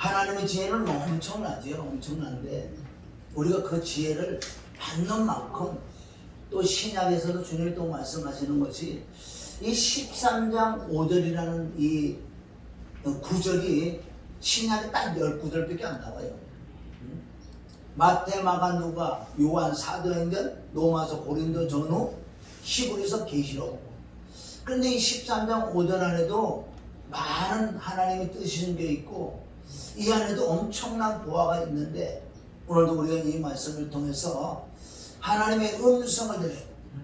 하나님의 지혜는 엄청나죠. 엄청난데 우리가 그 지혜를 받는 만큼 또 신약에서도 주님이 또 말씀하시는 것이 이 13장 5절이라는 이 구절이 신약에 딱 10구절밖에 안 나와요. 마태, 마가, 누가, 요한, 사도행전, 로마서, 고린도, 전후, 히브리서, 계시록. 그런데 이 13장 5절 안에도 많은 하나님의 뜻이 숨겨 있고 이 안에도 엄청난 보화가 있는데 오늘도 우리가 이 말씀을 통해서 하나님의 음성을 들어요.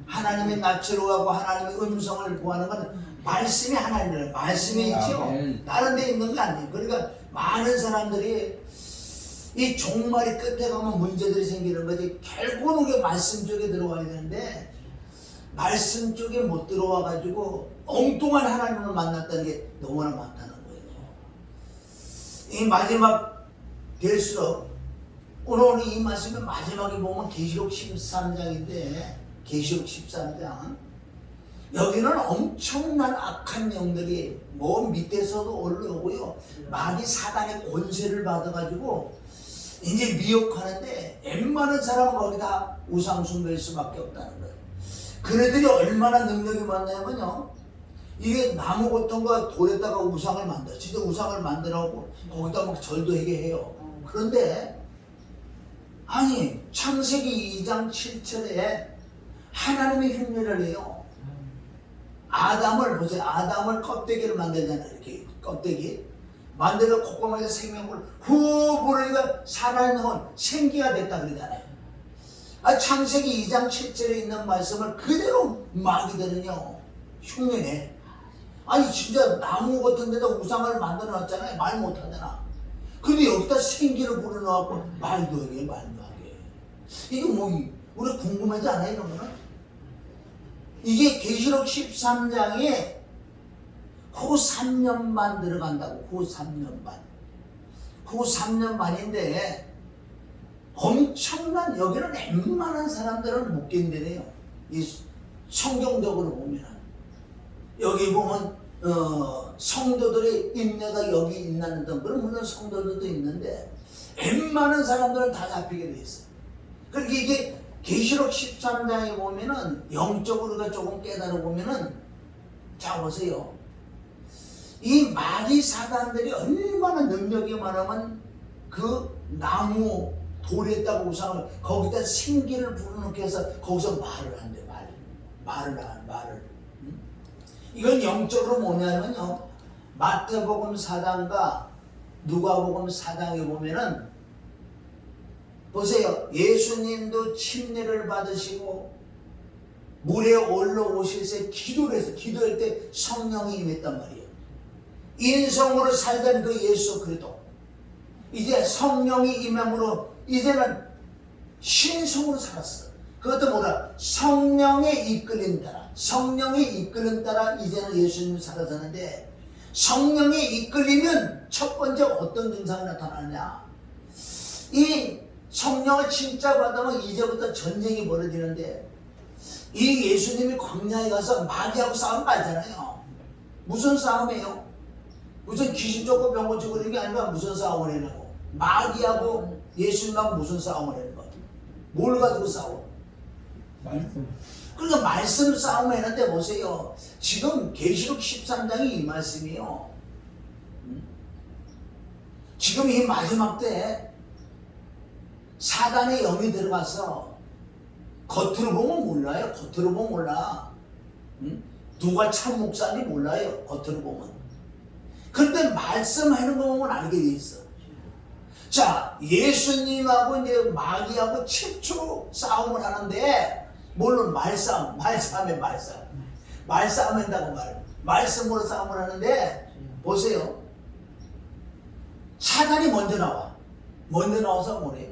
하나님의 낯으로 가고 하나님의 음성을 구하는 건 말씀이 하나님이에요. 말씀이 있죠. 다른 데 있는 거 아니에요. 그러니까 많은 사람들이 이 종말이 끝에 가면 문제들이 생기는 거지 결국은 우리가 말씀 쪽에 들어와야 되는데 말씀 쪽에 못 들어와 가지고 엉뚱한 하나님을 만났다는 게 너무나 많다는 거예요. 이 마지막 될수록 오늘 이 말씀의 마지막에 보면 계시록 13장인데 계시록 13장 여기는 엄청난 악한 영들이 뭐 밑에서도 올라오고요. 마귀 사단의 권세를 받아가지고 이제 미혹하는데 웬만한 사람은 거기 다 우상 숭배일 수밖에 없다는 거예요. 그네들이 얼마나 능력이 많냐면요. 이게 나무 같은 거 돌에다가 우상을 만들어. 진짜 우상을 만들어갖고 거기다 막 절도 하게 해요. 그런데 아니 창세기 2장 7절에 하나님의 흉내를 내요. 아담을 보세요. 아담을 껍데기를 만들잖아요. 이렇게 껍데기 만들어 콧구멍에서 생명을 후 불으니까 살아있는 생기가 됐다 그러잖아요. 창세기 2장 7절에 있는 말씀을 그대로 마귀들은요 흉내내. 아니 진짜 나무 같은 데다 우상을 만들어 놨잖아요. 말 못하잖아. 근데 여기다 생기를 불어넣어갖고 말도 하게 말도 하게. 이게 뭐 우리 궁금하지 않아요 이런 거는? 이게 계시록 13장에 후 3년 반 들어간다고. 후 3년 반. 후 3년 반인데 엄청난 여기는 웬만한 사람들은 못 견디네요. 이 성경적으로 보면 여기 보면 성도들의 인내가 여기 있나는 등 그런 물론 성도들도 있는데 웬만한 사람들은 다 잡히게 돼 있어요. 그러니까 이게 계시록 13장에 보면은 영적으로가 조금 깨달아 보면은 자 보세요. 이 마귀 사단들이 얼마나 능력이 많으면 그 나무 돌에다가 우상을 거기다 생기를 불어넣게 해서 거기서 말을 한대. 말을. 이건 영적으로 뭐냐면요. 마태복음 4장과 누가복음 4장에 보면은 보세요. 예수님도 침례를 받으시고 물에 올라오실 때 기도를 해서 기도할 때 성령이 임했단 말이에요. 인성으로 살던 그 예수 그리스도 이제 성령이 임함으로 이제는 신성으로 살았어. 그것도 뭐라? 성령에 이끌린 따라. 성령에 이끌린 따라 이제는 예수님이 살아서는데 성령에 이끌리면 첫 번째 어떤 증상이 나타나느냐? 이 성령을 진짜 받으면 이제부터 전쟁이 벌어지는데 이 예수님이 광야에 가서 마귀하고 싸움 깔잖아요. 무슨 싸움이에요? 무슨 귀신 쫓고 병고 치고 그런 게 아니라 무슨 싸움을 해라고? 마귀하고 예수님하고 무슨 싸움을 하는 거야? 뭘 가지고 싸워? 말씀. 그러니까 말씀 싸움 했는데 보세요. 지금 계시록 13장이 이 말씀이에요. 지금 이 마지막 때 사단의 영이 들어가서 겉으로 보면 몰라요. 겉으로 보면 몰라. 누가 참 목사인지 몰라요. 겉으로 보면. 그런데 말씀하는 거 보면 알게 돼 있어. 자, 예수님하고 이제 마귀하고 최초로 싸움을 하는데 물론 말싸움 한다고 말씀으로 싸움을 하는데 보세요. 사단이 먼저 나와서 뭐래요?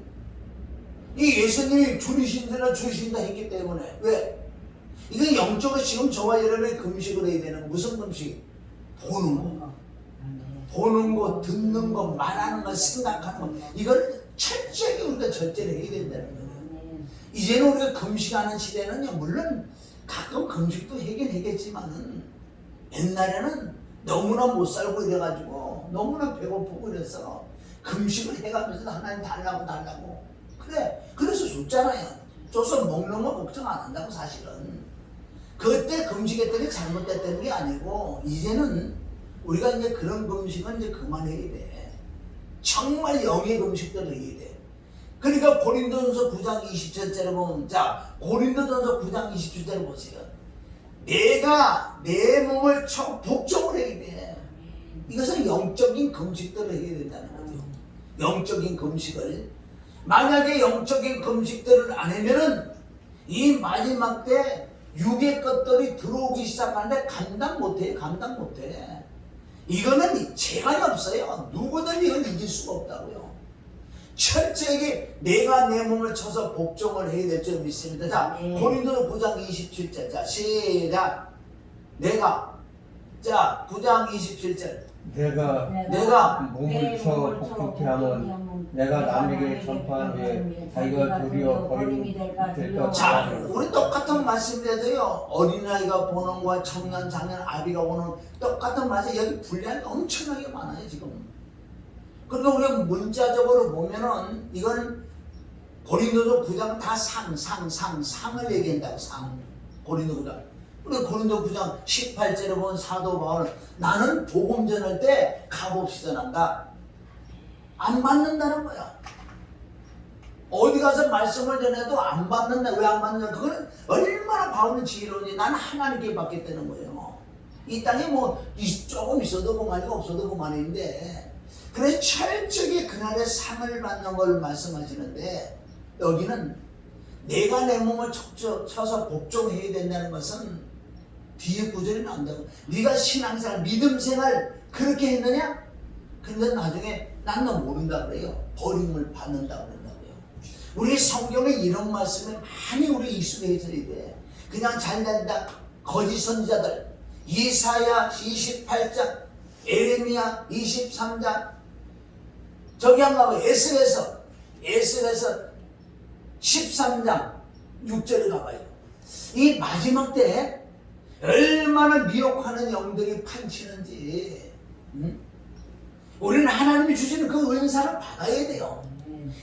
이 예수님이 주신다 했기 때문에 왜? 이건 영적으로 지금 저와 여러분이 금식을 해야 되는 거. 무슨 금식? 보는 거, 듣는 거, 말하는 거, 생각하는 거. 이걸 철저하게 우리가 절제를 해야 된다는 거예요. 이제는 우리가 금식하는 시대는요, 물론 가끔 금식도 하긴 하겠지만은 옛날에는 너무나 못 살고 이래가지고 너무나 배고프고 이래서 금식을 해가면서 하나님 달라고 그래 그래서 줬잖아요. 줘서 먹는 거 걱정 안 한다고. 사실은 그때 금식했더니 잘못됐다는 게 아니고 이제는 우리가 이제 그런 금식은 이제 그만해야 돼. 정말 영의 금식들을 해야 돼. 그러니까 고린도전서 9장 27절에 보면, 자 고린도전서 9장 27절에 보세요. 내가 내 몸을 복종을 해야 돼. 이것은 영적인 금식들을 해야 된다는 거죠. 영적인 금식을. 만약에 영적인 금식들을 안 하면은 이 마지막 때 육의 것들이 들어오기 시작하는데 감당 못해. 이거는 재간이 없어요. 누구든지 이걸 이길 수가 없다고요. 철저하게 내가 내 몸을 쳐서 복종을 해야 될 줄 믿습니다. 자, 고린도서 9장 27절. 자, 시작. 자, 9장 27절. 내가 몸을 쳐 복종케 하면 내가 남에게 전파한 후에 자기가 도리어 버림이 될까. 자, 우리 똑같은 말씀인데도요. 어린아이가 보는 거와 청년, 장년, 아비가 보는 똑같은 말씀. 여기 분량이 엄청나게 많아요 지금. 그러니까 우리가 문자적으로 보면은 이건 고린도서 9장 다 상을 얘기한다고. 고린도 9장. 우리 고린도 9장 18절에 보면 사도 바울, 나는 복음 전할 때 값없이 전한다. 안 받는다는 거야. 어디 가서 말씀을 전해도 안 받는다. 왜 안 받는다? 그거는 얼마나 바울은 지혜로운지. 나는 하나님께 받겠다는 거예요. 이 땅에 뭐 조금 있어도 그만이고 없어도 그만인데, 그래서 철저히 그날의 상을 받는 걸 말씀하시는데, 여기는 내가 내 몸을 쳐서 복종해야 된다는 것은 뒤에 구절이 나온다고. 네가 신앙생활, 믿음생활 그렇게 했느냐? 근데 나중에 난 너 모른다 그래요. 버림을 받는다 그런다고요. 우리 성경에 이런 말씀에 많이 우리 익숙해져야 돼. 그냥 잘된다 거짓 선지자들, 이사야 28장, 에레미야 23장, 저기 한번 가봐요. 에스겔서 13장 6절에 가봐요. 이 마지막 때 얼마나 미혹하는 영들이 판치는지. 우리는 하나님이 주시는 그 은사를 받아야 돼요.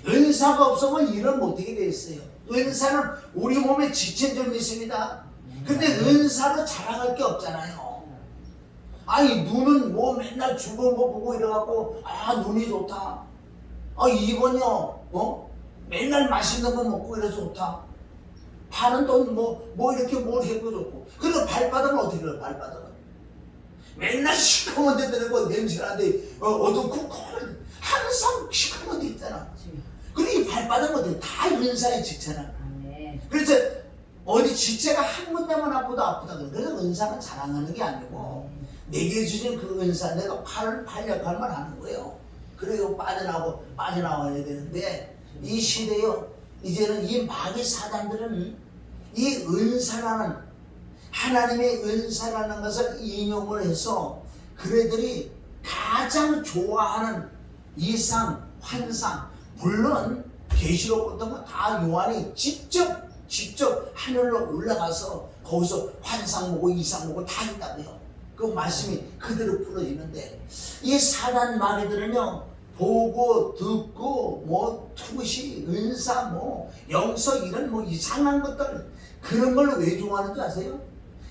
은사가 없으면 일을 못하게 돼 있어요. 은사는 우리 몸의 지체 좀 있습니다. 근데 은사로 자랑할 게 없잖아요. 아니 눈은 뭐 맨날 죽은 거 보고 이래갖고 눈이 좋다. 입은요 맨날 맛있는 거 먹고 이래서 좋다. 발은 또 뭐 이렇게 뭘 해도 좋고. 그리고 발바닥은 어떻게 해요? 발바닥은 맨날 시커먼 데 들고 냄새가 나는데 어둡고 항상 시커먼 데 있잖아. 그리고 이 발바닥은 어떻게 다 은사의 지체나. 그래서 어디 지체가 한 군데만 아프다 그래. 그래서 은사는 자랑하는 게 아니고 내게 주신 그 은사 내가 팔 역할만 하는 거예요. 그리고 빠져나와야 되는데 이 시대요, 이제는 이 마귀 사단들은 이 은사라는, 하나님의 은사라는 것을 인용을 해서 그들이 가장 좋아하는 이상, 환상, 물론 계시록 같은 거 다 요한이 직접 하늘로 올라가서 거기서 환상 보고 이상 보고 다 한다고요. 그 말씀이 그대로 풀어지는데, 이 사단 마귀들은요, 보고 듣고 투시, 은사, 영서 이런 이상한 것들, 그런 걸 왜 좋아하는 줄 아세요?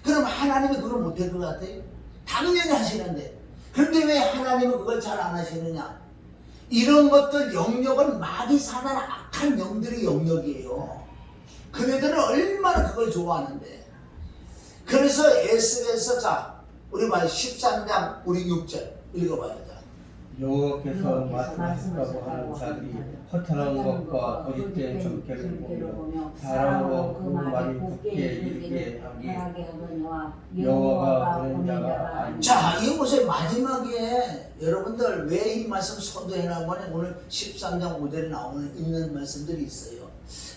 그럼 하나님이 그걸 못할 것 같아요? 당연히 하시는데. 그런데 왜 하나님은 그걸 잘 안 하시느냐? 이런 것들 영역은 마귀 사단 악한 영들의 영역이에요. 그네들은 얼마나 그걸 좋아하는데. 그래서 에스겔서, 자 우리 봐요. 13장 우리 6절 읽어봐요. 여호와께서 말씀하셨다고 하는 자들이 허탄한 것과 거짓된 정죄를 보며 사람으로 그 말이 굳게 이르게 하기에 여호와가 보낸 자가 아니니라. 자, 이거 보세요. 마지막에 여러분들 왜 이 말씀 선도해나가면 오늘 13장 5절에 나오는 있는 말씀들이 있어요.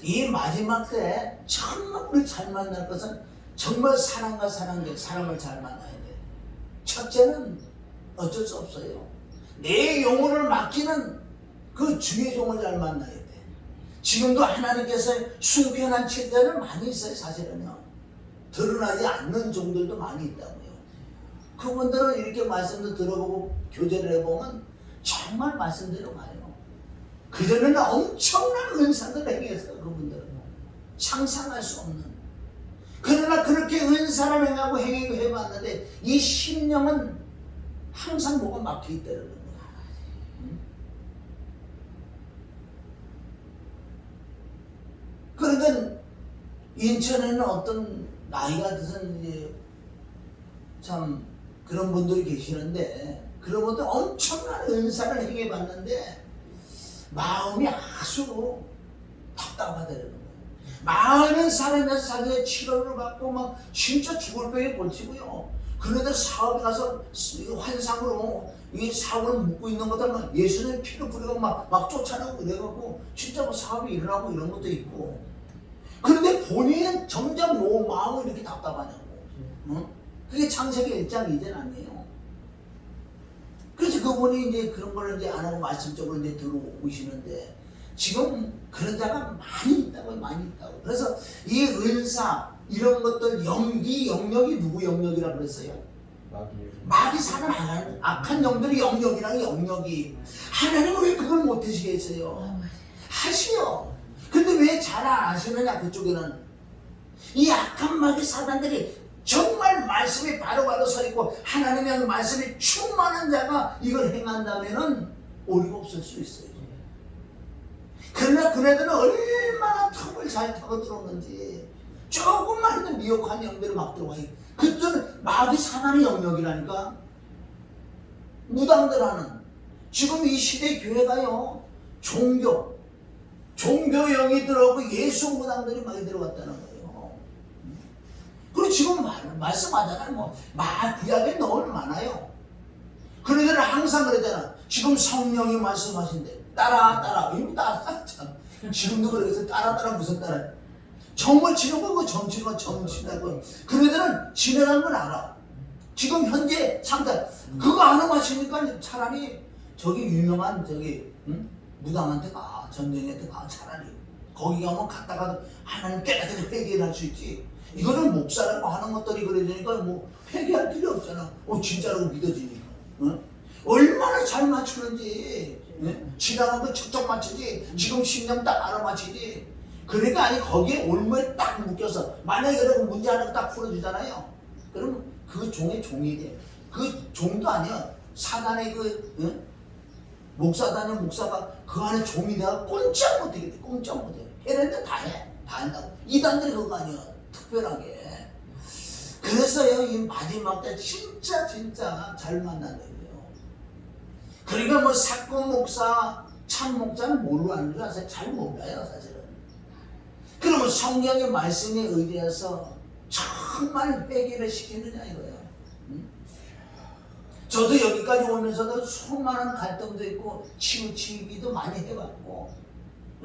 이 마지막 때 정말 우리 잘 만날 것은 정말 사람과 사람을 잘 만나야 돼. 첫째는 어쩔 수 없어요. 내 영혼을 맡기는 그 주의 종을 잘 만나야 돼. 지금도 하나님께서 순편한 칠들은 많이 있어요. 사실은요, 드러나지 않는 종들도 많이 있다고요. 그분들은 이렇게 말씀도 들어보고 교제를 해보면 정말 말씀대로 가요. 그전에는 엄청난 은사들 행했어요. 그분들은 상상할 수 없는. 그러나 그렇게 은사를 행하고 행하고 해봤는데 이 심령은 항상 뭐가 막혀있다는 거예요. 그러니까 인천에는 어떤 나이가 드신 이제 참 그런 분들이 계시는데 그런 분들 엄청난 은사를 행해봤는데 마음이 아주 답답하다는 거예요. 많은 사람에서 자기의 치료를 받고 막 진짜 죽을 병에 걸치고요. 그런데 사업에 가서 환상으로 이 사업을 묻고 있는 것들 막 예수님 피를 뿌리고 막 쫓아내고 그래갖고 진짜 뭐 사업이 일어나고 이런 것도 있고. 그런데 본인은 점점 마음이 이렇게 답답하냐고. 응? 그게 창세기 1장 2절 아니에요. 그래서 그분이 이제 그런 걸 이제 안 하고 말씀적으로 이제 들어오시는데 지금 그런 자가 많이 있다고. 그래서 이 은사 이런 것들 이 영역이 누구 영역이라고 그랬어요? 마귀 사는 악한 영들의 영역이랑 영역이 하나님은 왜 그걸 못하시겠어요? 하시오. 근데 왜 잘 안 하시느냐 그쪽에는. 이 악한 마귀 사단들이 정말 말씀이 바로바로 서 있고 하나님의 말씀이 충만한 자가 이걸 행한다면은 오류가 없을 수 있어요. 그러나 그네들은 얼마나 턱을 잘 타고 들어오는지 조금만 해도 미혹한 영들이 막 들어와요. 그때는 마귀 사단의 영역이라니까. 무당들 하는 지금 이 시대 교회가요 종교영이 들어오고 예수 무당들이 많이 들어갔다는 거예요. 그리고 지금 말씀하잖아요. 구약에 너무 많아요. 그러더니 항상 그러잖아. 지금 성령이 말씀하신대. 따라. 이거 따라. 지금도 그러겠어. 따라 무슨 따라. 점을 치는 거 그 점 치는 거 점 친다고. 그러더니 지나간 건 알아. 지금 현재 상태 그거 안 하시니까 차라리 저기 유명한 무당한테 가. 전쟁한테 가. 차라리 거기 가면 갔다가 하나님 깨닫게 회개를 할 수 있지. 이거는 목사라고 하는 것들이 그러니까 뭐 회개할 필요 없잖아. 진짜라고 믿어지니까. 응? 얼마나 잘 맞추는지. 응? 지나간 거 척척 맞추지. 지금 10년 딱 알아맞히지. 그러니까 거기에 올무에 딱 묶여서 만약에 그러고 문제 하나 딱 풀어주잖아요. 그럼 그 종의 종이 돼. 그 종도 아니야. 사단의 목사단의 목사가 그 안에 종이 돼가 꼼짝 못하게 돼. 꼼짝 못해. 해는데 다 해. 다 한다고. 이단들이 그거 아니야. 특별하게. 그래서요 이 마지막 때 진짜 잘 만난다는 거예요. 그러니까 뭐 사건 목사 참 목사는 뭘로 아는 줄 아세요? 잘 몰라요 사실은. 그러면 성경의 말씀에 의지해서 정말 회개를 시키느냐 이거예요. 저도 여기까지 오면서도 수많은 갈등도 있고 치우치기도 많이 해봤고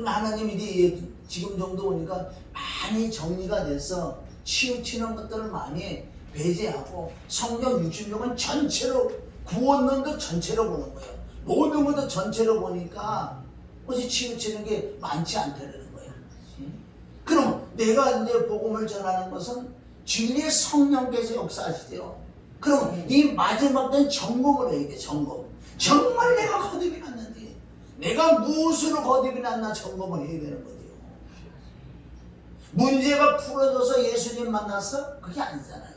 하나님이 이제 지금 정도 오니까 많이 정리가 돼서 치우치는 것들을 많이 배제하고 성경 66은 전체로 구원론도 전체로 보는 거예요. 모든 것도 전체로 보니까 어찌 치우치는 게 많지 않다는 거예요. 그럼 내가 이제 복음을 전하는 것은 진리의 성령께서 역사하시죠. 그럼 이 마지막 땐 점검을 해야 돼. 점검. 정말 내가 거듭이 났는지 내가 무엇으로 거듭이 났나 점검을 해야 되는 거죠. 문제가 풀어져서 예수님 만났어? 그게 아니잖아요.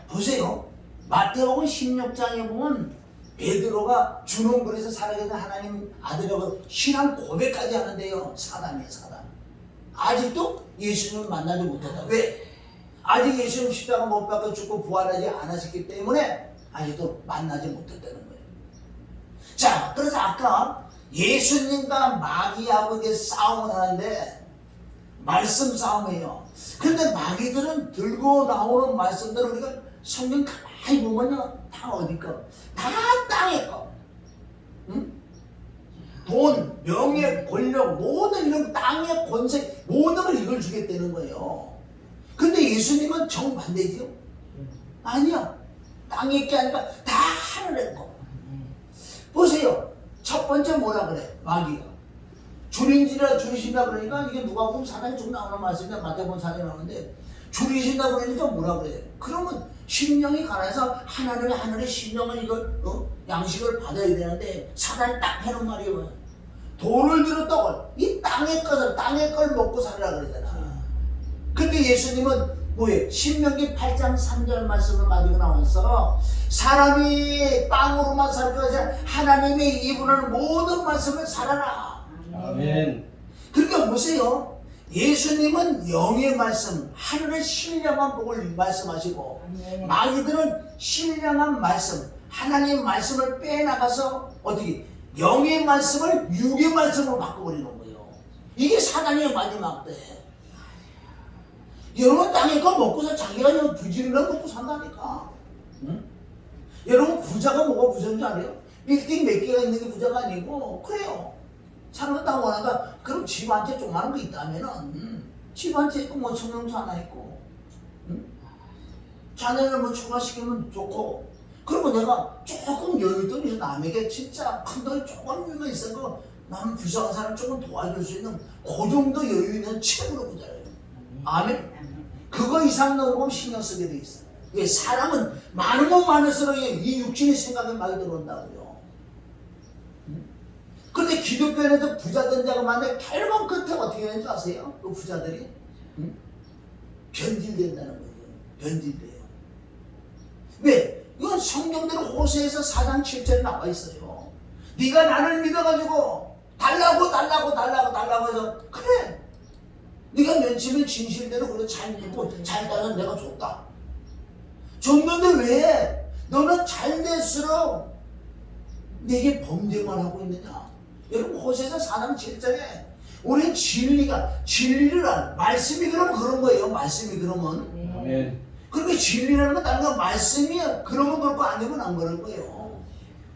보세요. 마태복음 16장에 보면 베드로가 주는불에서 살아계신 하나님 아들이라고 신앙 고백까지 하는데요. 사단이에요. 사단. 아직도 예수님을 만나지 못했다. 왜? 아직 예수님 십자가 못 박혀 죽고 부활하지 않으셨기 때문에 아직도 만나지 못했다는 거예요. 자, 그래서 아까 예수님과 마귀하고 이제 싸움을 하는데 말씀 싸움이에요. 그런데 마귀들은 들고 나오는 말씀들을 우리가 성경 가만히 보면요 다 어디 거? 다 땅의 거. 응? 돈, 명예, 권력 모든 이런 땅의 권세 모든 걸 이걸 주겠다는 거예요. 근데 예수님은 정반대지요? 아니야. 땅의 게 아니라 다 하늘의 거. 보세요. 첫 번째 뭐라 그래? 마귀가. 줄이신다 그러니까 이게 누가복음 4장에 쭉 나오는 말씀인데 마태복음 4장에 나오는데 줄이신다 그러니까 뭐라 그래? 그러면 심령이 가난해서 하나님의 하늘의 심령은 이걸 양식을 받아야 되는데 사단이 딱 해놓은 말이 뭐야? 돌을 들어 떡을 이 땅의 걸 먹고 살으라 그러잖아. 근데 예수님은 뭐예요? 신명기 8장 3절 말씀을 가지고 나와서 사람이 빵으로만 살 것이 아니라 하나님의 입으로는 모든 말씀을 살아라. 아멘. 그러니까 보세요. 예수님은 영의 말씀, 하늘의 신령한 복을 말씀하시고 마귀들은 신령한 말씀, 하나님의 말씀을 빼나가서 어떻게 영의 말씀을 육의 말씀으로 바꿔버리는 거예요. 이게 사단의 마지막 때. 여러분 땅에 거 먹고서 자기가 부지런히 먹고 산다니까. 응? 여러분 부자가 뭐가 부자인 줄 알아요? 빌딩 몇 개가 있는 게 부자가 아니고 그래요. 사는 땅 원한다. 그럼 집 한 채 조그마한 거 있다면은 집 한 채 있고 뭐 성형수 하나 있고 자녀를 뭐 추가시키면 좋고 그리고 내가 조금 여윳돈이 있어 남에게 진짜 큰 돈이 조금만 있어도 나는 불쌍한 사람 조금 도와줄 수 있는 그 정도 여유 있는 최고로 부자예요. 아멘. 그거 이상 넘으면 신경 쓰게 돼 있어요. 왜 사람은 많으면 많을수록 이 육신의 생각이 많이 들어온다고요. 그런데 기독교에서 부자 된 자가 많은데 결국 끝에 어떻게 되는지 아세요? 그 부자들이 변질된다는 거예요. 변질돼요. 왜? 이건 성경대로 호세에서 4장 7절에 나와 있어요. 네가 나를 믿어가지고 달라고 해서 그래. 네가 면치면 진실대로 그래 잘 믿고 잘 따라 내가 줬다. 줬는데 왜 너는 잘 될수록 내게 범죄만 하고 있느냐? 여러분 호세에서 4장 7절에 우리는 진리를 알 말씀이 그런 거예요. 말씀이 그러면 아멘. 그렇게 진리라는 건 다른 건 말씀이 그러면 그럴 거 아니면 안 그럴 거예요.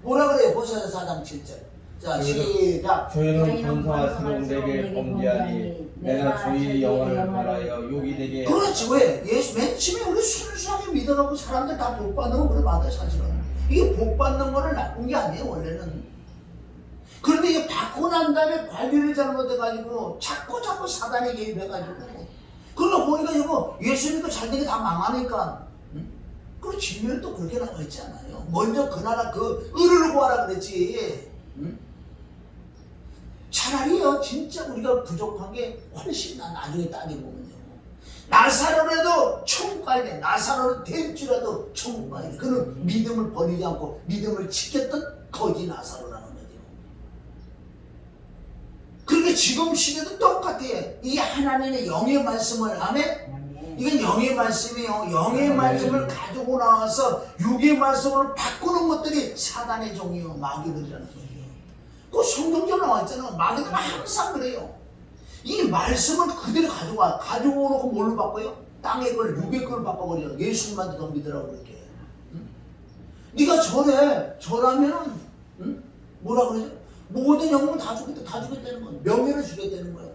뭐라 그래요? 호세아서 4장 7절. 자 시작. 저희는 권사스러운 내게 범죄하니 내가 저희의 영혼을 바라여 욕이 되게. 그렇지. 왜? 예수 맨 처음에 우리 순수하게 믿어가고 사람들 다 복 받는 거 그걸 받아요. 사실은 이게 복 받는 거는 나쁜 게 아니에요 원래는. 그런데 이게 받고 난 다음에 관리를 잘못해가지고 자꾸 사단에 개입해가지고 그러다 보니까 이거 예수 믿고 잘 되게 다 망하니까 그리고 진리는 또 그렇게 나와 있지 않아요. 먼저 그 나라 그 의를 구하라 그랬지. 차라리요 진짜 우리가 부족한 게 훨씬 나중에 따지고 보면요. 나사로라도 천국 가야 돼. 나사로는 될지라도 천국 가야 돼. 그는 믿음을 버리지 않고 믿음을 지켰던 거지 나사로라는 거죠. 그러니까 지금 시대도 똑같아. 이게 하나님의 영의 말씀을 아멘? 이건 영의 말씀이에요. 영의 말씀을 가지고 나와서 육의 말씀으로 바꾸는 것들이 사단의 종이요 마귀들이라는 거예요. 그 성경에 나와 있잖아. 마귀들은 항상 그래요. 이 말씀을 그대로 가지고 오놓고 뭘로 바꿔요? 땅의 걸 육의 걸 바꿔버려요. 예수님한테 덤비더라고 그렇게. 네가 저라면은 뭐라 그러죠? 모든 영웅을 다 주겠다는 거야. 명예를 주겠다는 거야.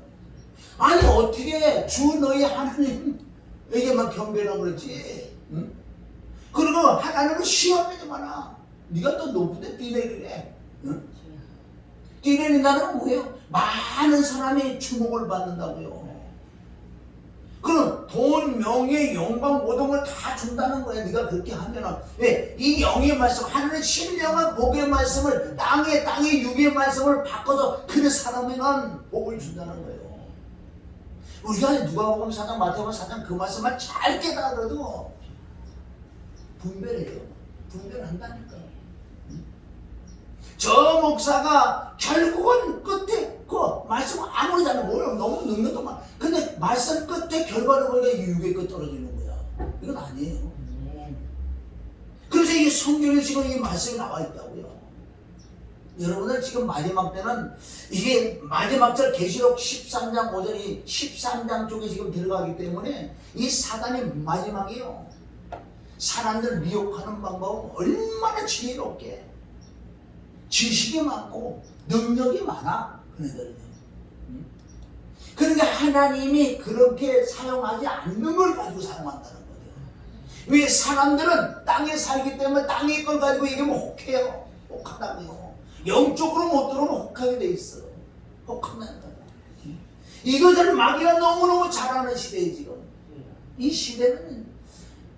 아니 어떻게 주 너희 하나님에게만 경배라고 그랬지? 그리고 하나님은 시험이 많아. 네가 또 높은데 뛰내리래. 뛰내린다는 건 뭐예요? 많은 사람이 주목을 받는다고요. 그럼 돈, 명예, 영광 모든 걸 다 준다는 거야. 네가 그렇게 하면은. 왜? 이 영의 말씀, 하늘의 신령한 복의 말씀을 땅의 육의 말씀을 바꿔서 그래 살아면은 복을 준다는 거예요. 우리가 누가복음 4장, 마태복음 4장 그 말씀만 잘 깨달아도 분별해요. 분별한다니까. 저 목사가 결국은 끝에 그 말씀 아무리 잘 몰라 너무 늙는 동안 근데 말씀 끝에 결과를 보니까 육의 끝 떨어지는 거야. 이건 아니에요. 그래서 이게 성경에 지금 이 말씀이 나와 있다고요. 여러분들 지금 마지막 때는 이게 마지막 절 계시록 13장 5절이 13장 쪽에 지금 들어가기 때문에 이 사단이 마지막이에요. 사람들 미혹하는 방법은 얼마나 지혜롭게 지식이 많고 능력이 많아. 그러니까 하나님이 그렇게 사용하지 않는 걸 가지고 사용한다는 거예요. 왜? 사람들은 땅에 살기 때문에 땅의 걸 가지고 얘기하면 혹해요. 혹하다고요. 영적으로 못 들어오면 혹하게 돼 있어. 혹한다는 거예요. 이것을 마귀가 너무너무 잘하는 시대에 지금 이 시대는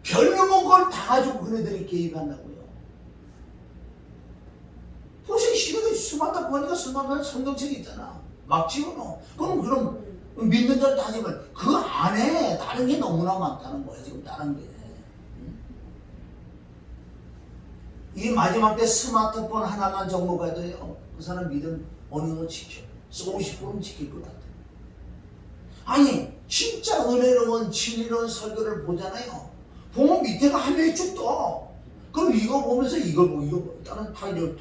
별놈은 걸 다 가지고 그네들이 개입한다고요. 보세요. 시대가 스마트폰이니까 스마트폰 성경책이 있잖아. 막 집어넣어. 그럼 믿는 자를 따지면 그 안에 다른 게 너무나 많다는 거야. 지금 다른 게. 이 마지막 때 스마트폰 하나만 정복해도요, 그 사람 믿음 어느 정도 지켜. 50%는 지킬 것 같아. 아니, 진짜 은혜로운 진리로운 설교를 보잖아요. 보면 밑에가 한 명이 쭉 떠. 그럼 이거 보면서 이걸 보고 이거 보고 다른 타이를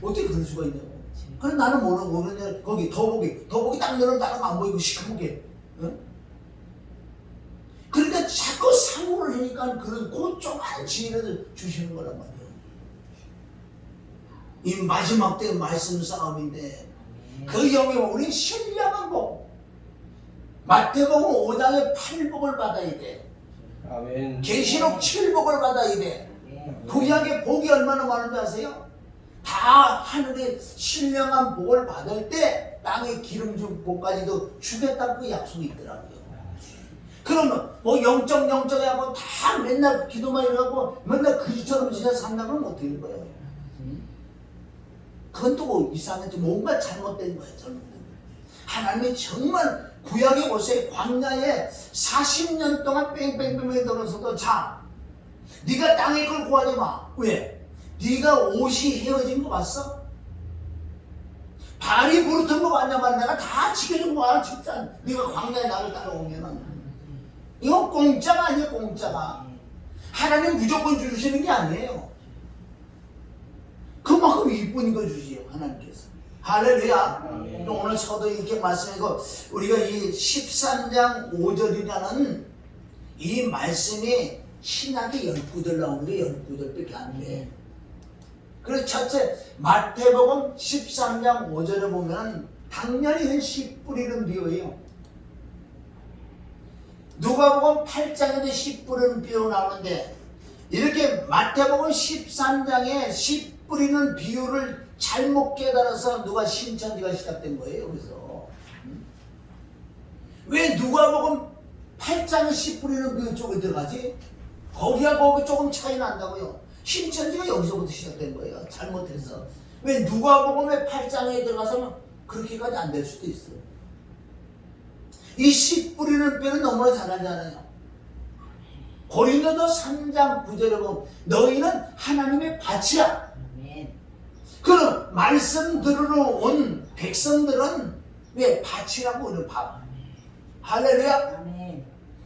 어떻게 그럴 수가 있냐고. 그래 나는 모르는데 거기 더보기 딱 누르면 다른 거 안 보이고 시커멓게. 응? 그러니까 자꾸 사고를 하니까 그런 고조그만 지혜를 주시는 거란 말이에요. 이 마지막 때 말씀 싸움인데 그 영이 우리 신령한 복 마태복음 5장에 8복을 받아야 돼. 아멘. 계시록 7복을 받아야 돼. 구약의 복이 얼마나 많은지 아세요? 다 하늘의 신령한 복을 받을 때 땅의 기름진 복까지도 주겠다고 그 약속이 있더라고요. 그러면 뭐 영적에 하고 다 맨날 기도만 일어나고 맨날 그지처럼 진짜 산다면 못 되는 거예요. 그건 또 이상해. 뭔가 잘못된 거예요. 하나님이 정말 구약에 보세요. 광야에 40년 동안 뺑뺑뺑뺑 돌아서도 자, 네가 땅에 걸 구하지 마. 왜? 네가 옷이 헤어진 거 봤어? 발이 부르튼 거 봤냐 말 내가 다 지켜주고 와. 진짜 네가 광야에 나를 따라오면은 이건 공짜가 아니야. 공짜가. 하나님 무조건 주시는 게 아니에요. 그만큼 이쁜 거 주지요. 하나님께서. 할렐루야. 오늘 저도 이렇게 말씀하고 우리가 이 13장 5절이라는 이 말씀이 신약에 12절 나오는 게 12절밖에 안 돼. 그래서 첫째 마태복음 13장 5절에 보면 당연히 씨 뿌리는 비유예요. 누가복음 8장에도 씨 뿌리는 비유 나오는데 이렇게 마태복음 13장에 씨 뿌리는 비유를 잘못 깨달아서 누가 신천지가 시작된 거예요. 그래서 왜 누가복음 8장에 씨 뿌리는 비유 쪽에 들어가지? 거기와 거기 조금 차이 난다고요. 신천지가 여기서부터 시작된 거예요. 잘못해서. 왜 누가복음의 8장에 들어가서는 그렇게까지 안 될 수도 있어요. 이 씨 뿌리는 비유는 너무나 잘 알잖아요. 고린도서 3장 9절에 보면 너희는 하나님의 밭이야. 그럼 말씀 들으러 온 백성들은 왜 밭이라고 그래요? 밭. 할렐루야.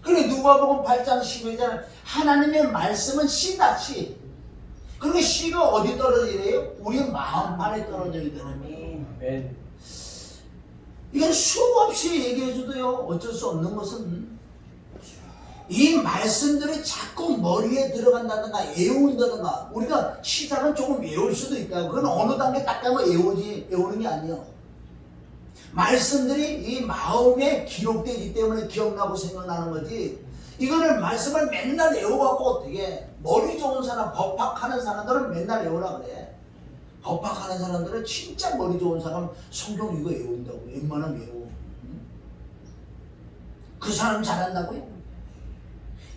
그래 누가복음 8장 12절은 하나님의 말씀은 씨다. 씨. 그러니까 씨가 어디 떨어지래요? 우리 마음판에 떨어져야 되는 거예요. 이건 수없이 얘기해줘도요 어쩔 수 없는 것은 이 말씀들이 자꾸 머리에 들어간다든가 외운다든가 우리가 시작은 조금 외울 수도 있다고. 그건 어느 단계 딱 가면 외우는 게 아니에요. 말씀들이 이 마음에 기록되기 때문에 기억나고 생각나는 거지. 이거는 말씀을 맨날 외워갖고 어떻게 머리 좋은 사람 법학하는 사람들은 맨날 외우라 그래. 법학하는 사람들은 진짜 머리 좋은 사람 성경 이거 외운다고. 웬만하면 외워. 그 사람 잘한다고요?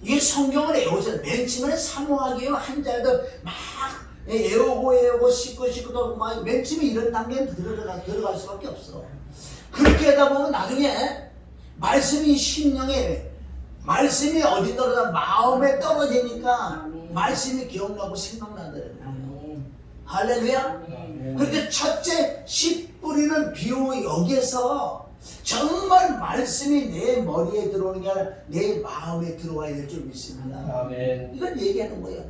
이게 성경을 외우세요. 맨 처음에 사모하기요 한자도 막 외우고 씻고 막 맨 처음에 이런 단계에 들어갈 수밖에 없어. 그렇게 하다 보면 나중에 말씀이 심령에 말씀이 어디 떨어져 마음에 떨어지니까 말씀이 기억나고 생각나더라고요. 할렐루야. 그렇게 첫째 씨 뿌리는 비유 여기에서 정말 말씀이 내 머리에 들어오는 게 아니라 내 마음에 들어와야 될 줄 믿습니다. 아멘. 이건 얘기하는 거예요.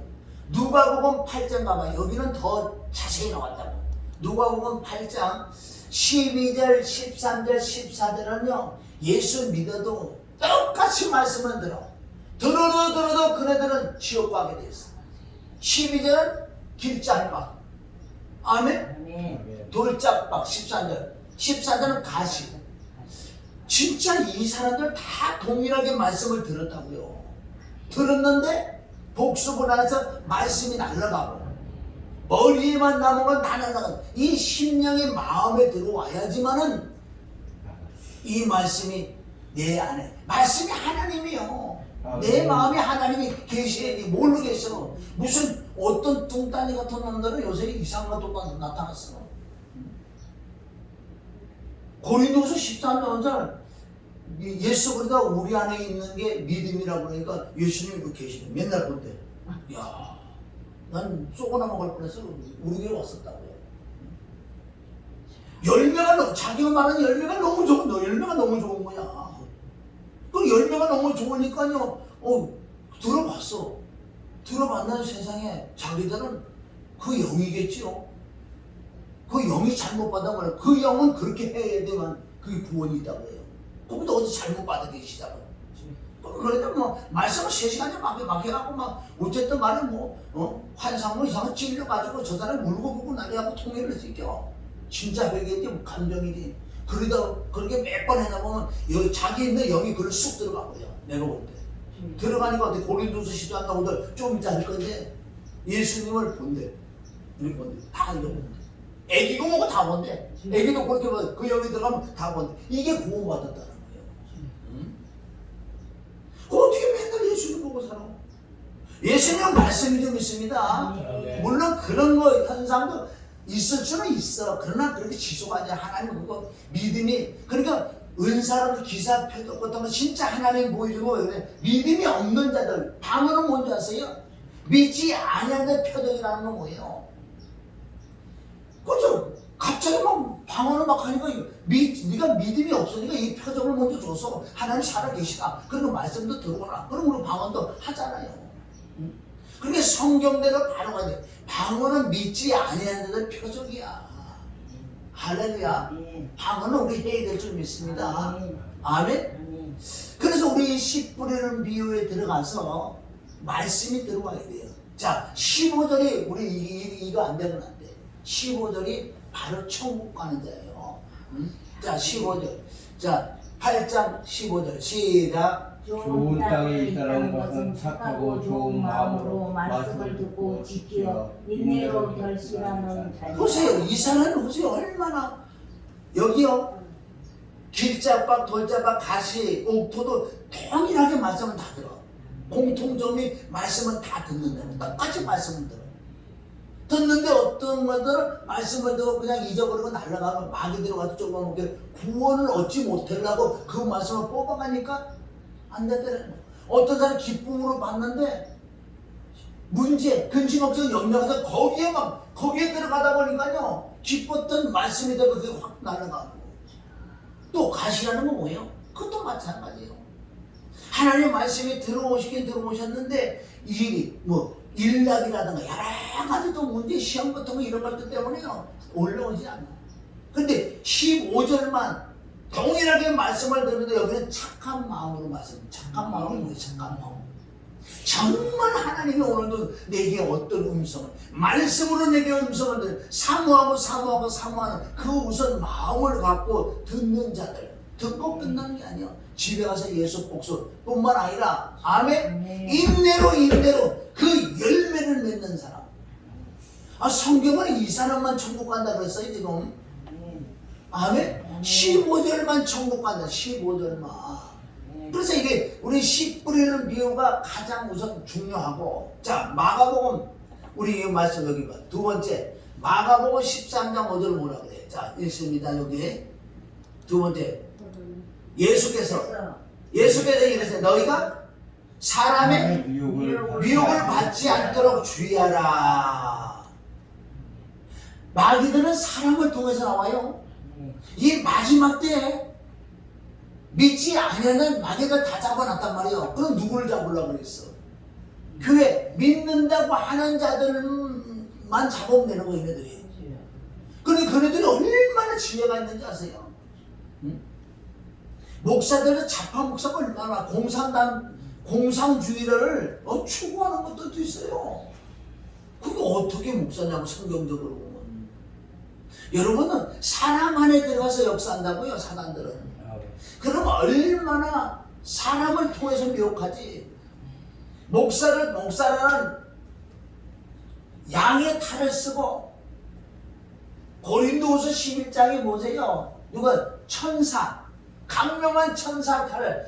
누가복음 8장 가봐. 여기는 더 자세히 나왔다고. 누가복음 8장 12절, 13절, 14절은요 예수 믿어도 똑같이 말씀을 들어도 그네들은 지옥 가게 돼 있어. 12절은 길짝박. 아멘. 돌짝박. 14절은 가시. 진짜 이 사람들 다 동일하게 말씀을 들었다고요. 들었는데 복수분 안에서 말씀이 날아가고 머리에만 남은 건 다 날아가고 이 심령의 마음에 들어와야지만은 이 말씀이 내 안에 말씀이 하나님이요. 내 마음에 하나님이 계시니 뭘로 계셔? 무슨 어떤 뚱딴이 같은 놈들은 요새 이상한 것도 나타났어. 고린도서 13장 예수 그리스도가 우리 안에 있는 게 믿음이라고 그러니까 예수님이 계시네. 맨날 본대. 야, 난 쏘거나 먹을 뻔해서 우리 교회 왔었다고요. 열매가 자기가 말하는 열매가 너무 좋은 거, 열매가 너무 좋은 거야. 그 열매가 너무 좋으니까요. 들어봤어. 들어봤는 세상에 자기들은 그 영이겠지요. 그 영이 잘못 받은 거예요. 그 영은 그렇게 해야 되만 그게 구원이 있다고 해요. 거기도 어디 잘못 받아 계시다고. 그러니까 뭐 말씀을 3시간째 막 해갖고 막 어쨌든 간에 환상으로 이상한 찔려가지고 저 사람 울고 불고 난리하고 통일을 시켜. 진짜 회개지 뭐 감정이지. 그러다 그렇게 몇 번 해다 보면 여기 자기 있는 영이 그걸 쑥 들어가고요. 내가 볼 때. 들어가니까 어떻게 고린도서 13장 오늘 좀 이따 할 건데 예수님을 본대. 우리 본대. 다 읽어본대. 애기고 뭐고 다 본대. 애기도 그렇게 그 영이 들어가면 다 본대. 이게 구원받았다는 거예요. 어떻게 맨날 예수님 보고 살아? 예수님은 말씀이 좀 있습니다. 물론 그런 거 현상도 있을 수는 있어. 그러나 그렇게 지속하지. 하나님 그거 믿음이 그러니까 은사로 기사 표적 같은 거 진짜 하나님 보여주고 믿음이 없는 자들 방언은 뭔지 아세요? 믿지 아니하는 표적이라는 건 뭐예요? 그죠? 갑자기 막 방언을 막 하니까 네가 믿음이 없으니까 이 표적을 먼저 줘서 하나님 살아계시다. 그리고 말씀도 들어오나. 그럼 우리 방언도 하잖아요. 그러니까 성경대로 바로 가야 돼. 방언은 믿지 아니하는 표적이야. 할렐루야. 방언은 우리 해야 될 줄 믿습니다. 아멘. 그래서 우리 씨 뿌리는 비유에 들어가서 말씀이 들어와야 돼요. 자, 15절이 우리 이거 안 되면 안 돼. 15절이 바로 천국 가는 자예요. 자, 15절. 자, 8장 15절. 시작. 좋은 땅에 있다는 것은 착하고 좋은 마음으로 말씀을 듣고 지키어 인내로 결실하는 자니라. 보세요. 이 사람은 보세요. 얼마나 여기요. 길자박, 돌자박, 가시, 옥토도 동일하게 말씀을 다 들어. 공통점이 말씀은 다 듣는다. 똑같이 말씀을 들어. 듣는데 어떤 것들은 말씀을 듣고 그냥 잊어버리고 날아가면 막이 들어가서 조금 먹게 구원을 얻지 못하려고 그 말씀을 뽑아가니까 안 되더라는 거예요. 어떤 사람 기쁨으로 봤는데 문제, 근심, 걱정, 염려가 거기에 들어가다 보니까요 기뻤던 말씀이 되고 그게 확 날아가고 또 가시라는 건 뭐예요? 그것도 마찬가지예요. 하나님의 말씀이 들어오시긴 들어오셨는데 일이 일락이라든가 여러 가지 또 문제, 시험 같은 거 이런 것들 때문에요 올라오지 않아. 근데 15절만 동일하게 말씀을 듣는데 여기는 착한 마음으로 착한 마음은 뭐예요? 착한 마음. 정말 하나님이 오늘도 내게 어떤 음성을 말씀으로 내게 음성을 듣는 사모하는 그 우선 마음을 갖고 듣는 자들. 듣고 끝나는 게 아니야. 집에 가서 예수 복수 뿐만 아니라 아멘. 인내로 그 열매를 맺는 사람. 성경은 이 사람만 천국 간다 그랬어요 지금. 아멘. 15절만 천국 간다. 15절만. 그래서 이게 우리 씨 뿌리는 비유가 가장 우선 중요하고. 자, 마가복음 우리 이 말씀 여기 봐. 두 번째 마가복음 13장 5절 뭐라 그래? 자, 읽습니다. 여기 두 번째 예수께서 이르시되 너희가 사람의 미혹을 받지 않도록 주의하라. 마귀들은 사람을 통해서 나와요. 이 마지막 때에 믿지 아니하는 마귀가 다 잡아놨단 말이에요. 그럼 누구를 잡으려고 그랬어? 교회 믿는다고 하는 자들만 잡으면 되는 거 얘네들이. 그러니까 그네들이 얼마나 지혜가 있는지 아세요? 목사들은 자파 목사가 얼마나 공상주의를 추구하는 것들도 있어요. 그게 어떻게 목사냐고 성경적으로 보면. 여러분은 사람 안에 들어가서 역사한다고요, 사단들은. 그럼 얼마나 사람을 통해서 미혹하지. 목사라는 양의 탈을 쓰고 고린도후서 11장에 보세요. 누가 천사, 강명한 천사 탈을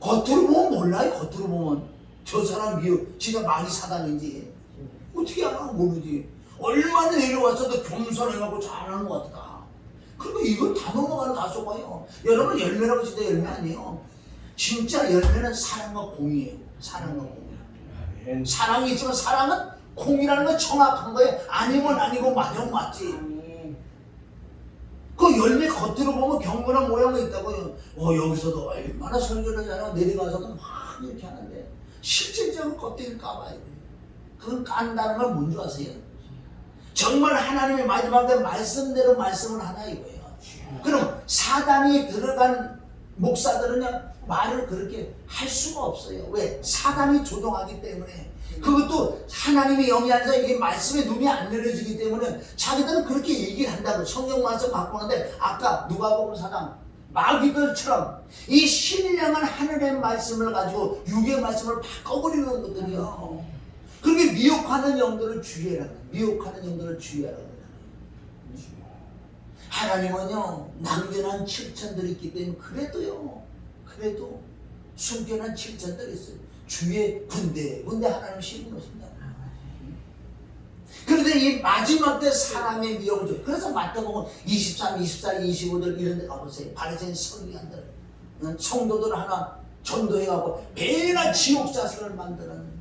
겉으로 보면 몰라요. 겉으로 보면 저 사람 진짜 말이 사단인지 어떻게 알아? 모르지. 얼마나 내려왔어도 겸손해갖고 잘하는 것 같다. 그리고 이걸 다 넘어가는 다 속아요. 여러분 열매라고 진짜 열매 아니에요. 진짜 열매는 사랑과 공이에요. 사랑과 공. 아멘. 사랑이 있지만 사랑은 공이라는 건 정확한 거예요. 아니면 아니고 맞으면 맞지. 그 열매 겉으로 보면 경건한 모양이 있다고요. 여기서도 얼마나 설교를 잘하고 내려가서도 막 이렇게 하는데 실질적으로 겉대를 까봐야 돼요. 그건 깐다는 걸 뭔지 아세요? 정말 하나님의 마지막 때 말씀대로 말씀을 하나 이거예요. 그럼 사단이 들어간 목사들은요 말을 그렇게 할 수가 없어요. 왜? 사단이 조종하기 때문에. 그것도 하나님의 영이 아니라 이게 말씀에 눈이 안 내려지기 때문에 자기들은 그렇게 얘기를 한다고. 성경 말씀 갖고 오는데 아까 누가복음 4장 마귀들처럼 이 신령한 하늘의 말씀을 가지고 육의 말씀을 바꿔버리는 것들이요. 그렇게 미혹하는 영들을 주의해라. 미혹하는 영들을 주의하라. 하나님은요 남겨난 7천들이 있기 때문에 그래도 숨겨난 7천들이 있어요. 주의 군대 하나님 심으신다. 그런데 이 마지막 때 사람의 미혹을 줘. 그래서 마태복음 23, 24, 25절 이런 데 가보세요. 바리새인 서기관들 성도들 하나 전도해가고 매일 지옥 자식을 만드는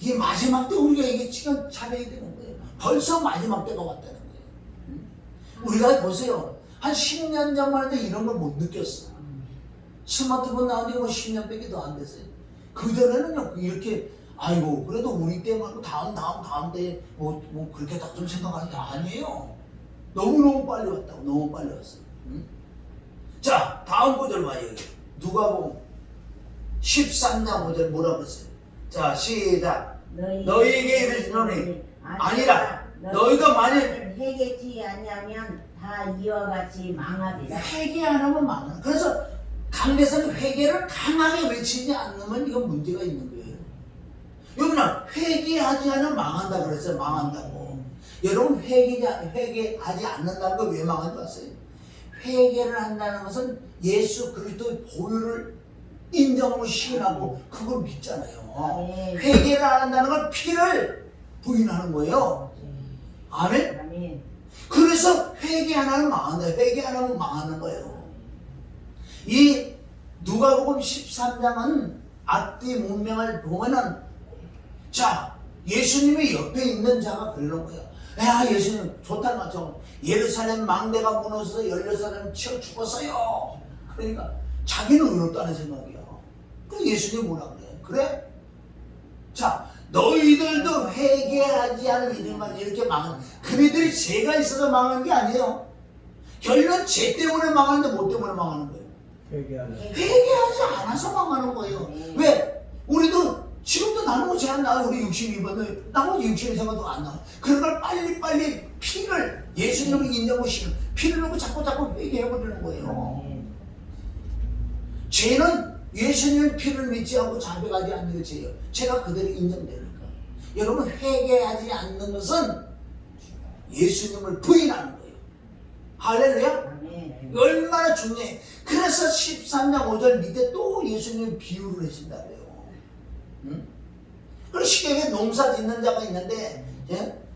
이 마지막 때 우리가 이게 지금 잘해야 되는 거예요. 벌써 마지막 때가 왔다는 거예요. 우리가 보세요. 한 10년 전만 해도 이런 걸 못 느꼈어. 스마트폰 나온 지 10년밖에 더 안 됐어요. 그전에는요 이렇게 아이고 그래도 우리 때 말고 다음 때에 뭐 그렇게 다 좀 생각하는 게 아니에요. 너무너무 빨리 왔다고. 너무 빨리 왔어요. 자 다음 구절 봐요. 누가복음 13장 5절 뭐라 그랬어요? 자 시작. 너희에게 이르시노니 아니라 너희가 만일 회개치 아니하면 다 이와 같이 망하리라. 회개 안 하면 망하. 그래서 강대상 회개를 강하게 외치지 않으면 이건 문제가 있는 거예요. 여러분 회개하지 않으면 망한다 그랬어요. 망한다고. 여러분 회개하지 않는다는 거 왜 망한 줄 아세요? 회개를 한다는 것은 예수 그리스도의 보혈을 인정하고 시인하고 그걸 믿잖아요. 회개를 안 한다는 건 피를 부인하는 거예요. 아멘? 그래서 회개 안 하면 망한다. 회개 안 하면 망하는 거예요. 이 누가복음 13장은 앞뒤 문명을 보면은 자 예수님의 옆에 있는 자가 그러는 거예요. 야 예수님 좋다는 거죠. 예루살렘 망대가 무너져서 16사람 치어 죽었어요. 그러니까 자기는 의롭다는 생각이야. 그럼 예수님이 뭐라 그래? 그래? 자 너희들도 회개하지 않은 이들만 이렇게 망한. 그네들이 죄가 있어서 망한 게 아니에요. 결론 죄 때문에 망하는데 뭐 때문에 망하는 거예요? 회개하지 않아서 망하는 거예요. 왜? 우리도 지금도 나는 죄 안 나와. 우리 62번도 나머지 62세가도 안 나와. 그런 걸 빨리 피를 예수님을 인정하시는 피를 넣고 자꾸 회개해버리는 거예요. 죄는 예수님의 피를 믿지 않고 자백하지 않는 게 죄예요. 죄가 그대로 인정되니까. 여러분 회개하지 않는 것은 예수님을 부인하는 거예요. 할렐루야? 얼마나 중요해. 그래서 13장 5절 밑에 또 예수님의 비유를 하신다고요. 그리고 시계에 농사 짓는 자가 있는데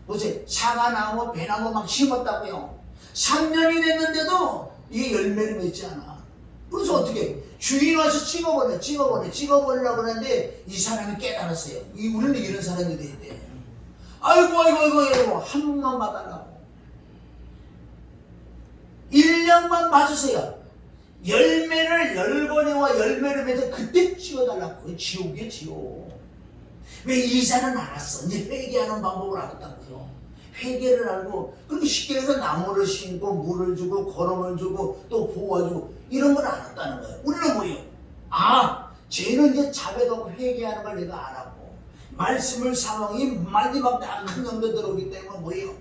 보세요. 사과나무, 배나무 막 심었다고요. 3년이 됐는데도 이게 열매를 맺지 않아. 그래서 어떻게 주인 와서 찍어버리려고 그러는데 이 사람이 깨달았어요. 우리는 이런 사람이 돼야 돼. 아이고 한 번만 봐달라고. 1년만 봐주세요. 열매를 10번이와 열매를 맺어 그때 찍어달라고. 지옥이에요 지옥. 왜 이사는 알았어. 이제 회개하는 방법을 알았다고요. 회개를 알고 그리고 쉽게 해서 나무를 심고 물을 주고 거름을 주고 또 보호해주고 이런 걸 알았다는 거예요. 우리는 뭐예요? 죄는 이제 자백하고 회개하는 걸 내가 알았고 말씀을 사모이 마지막 때 악한 영도 들어오기 때문에 뭐예요?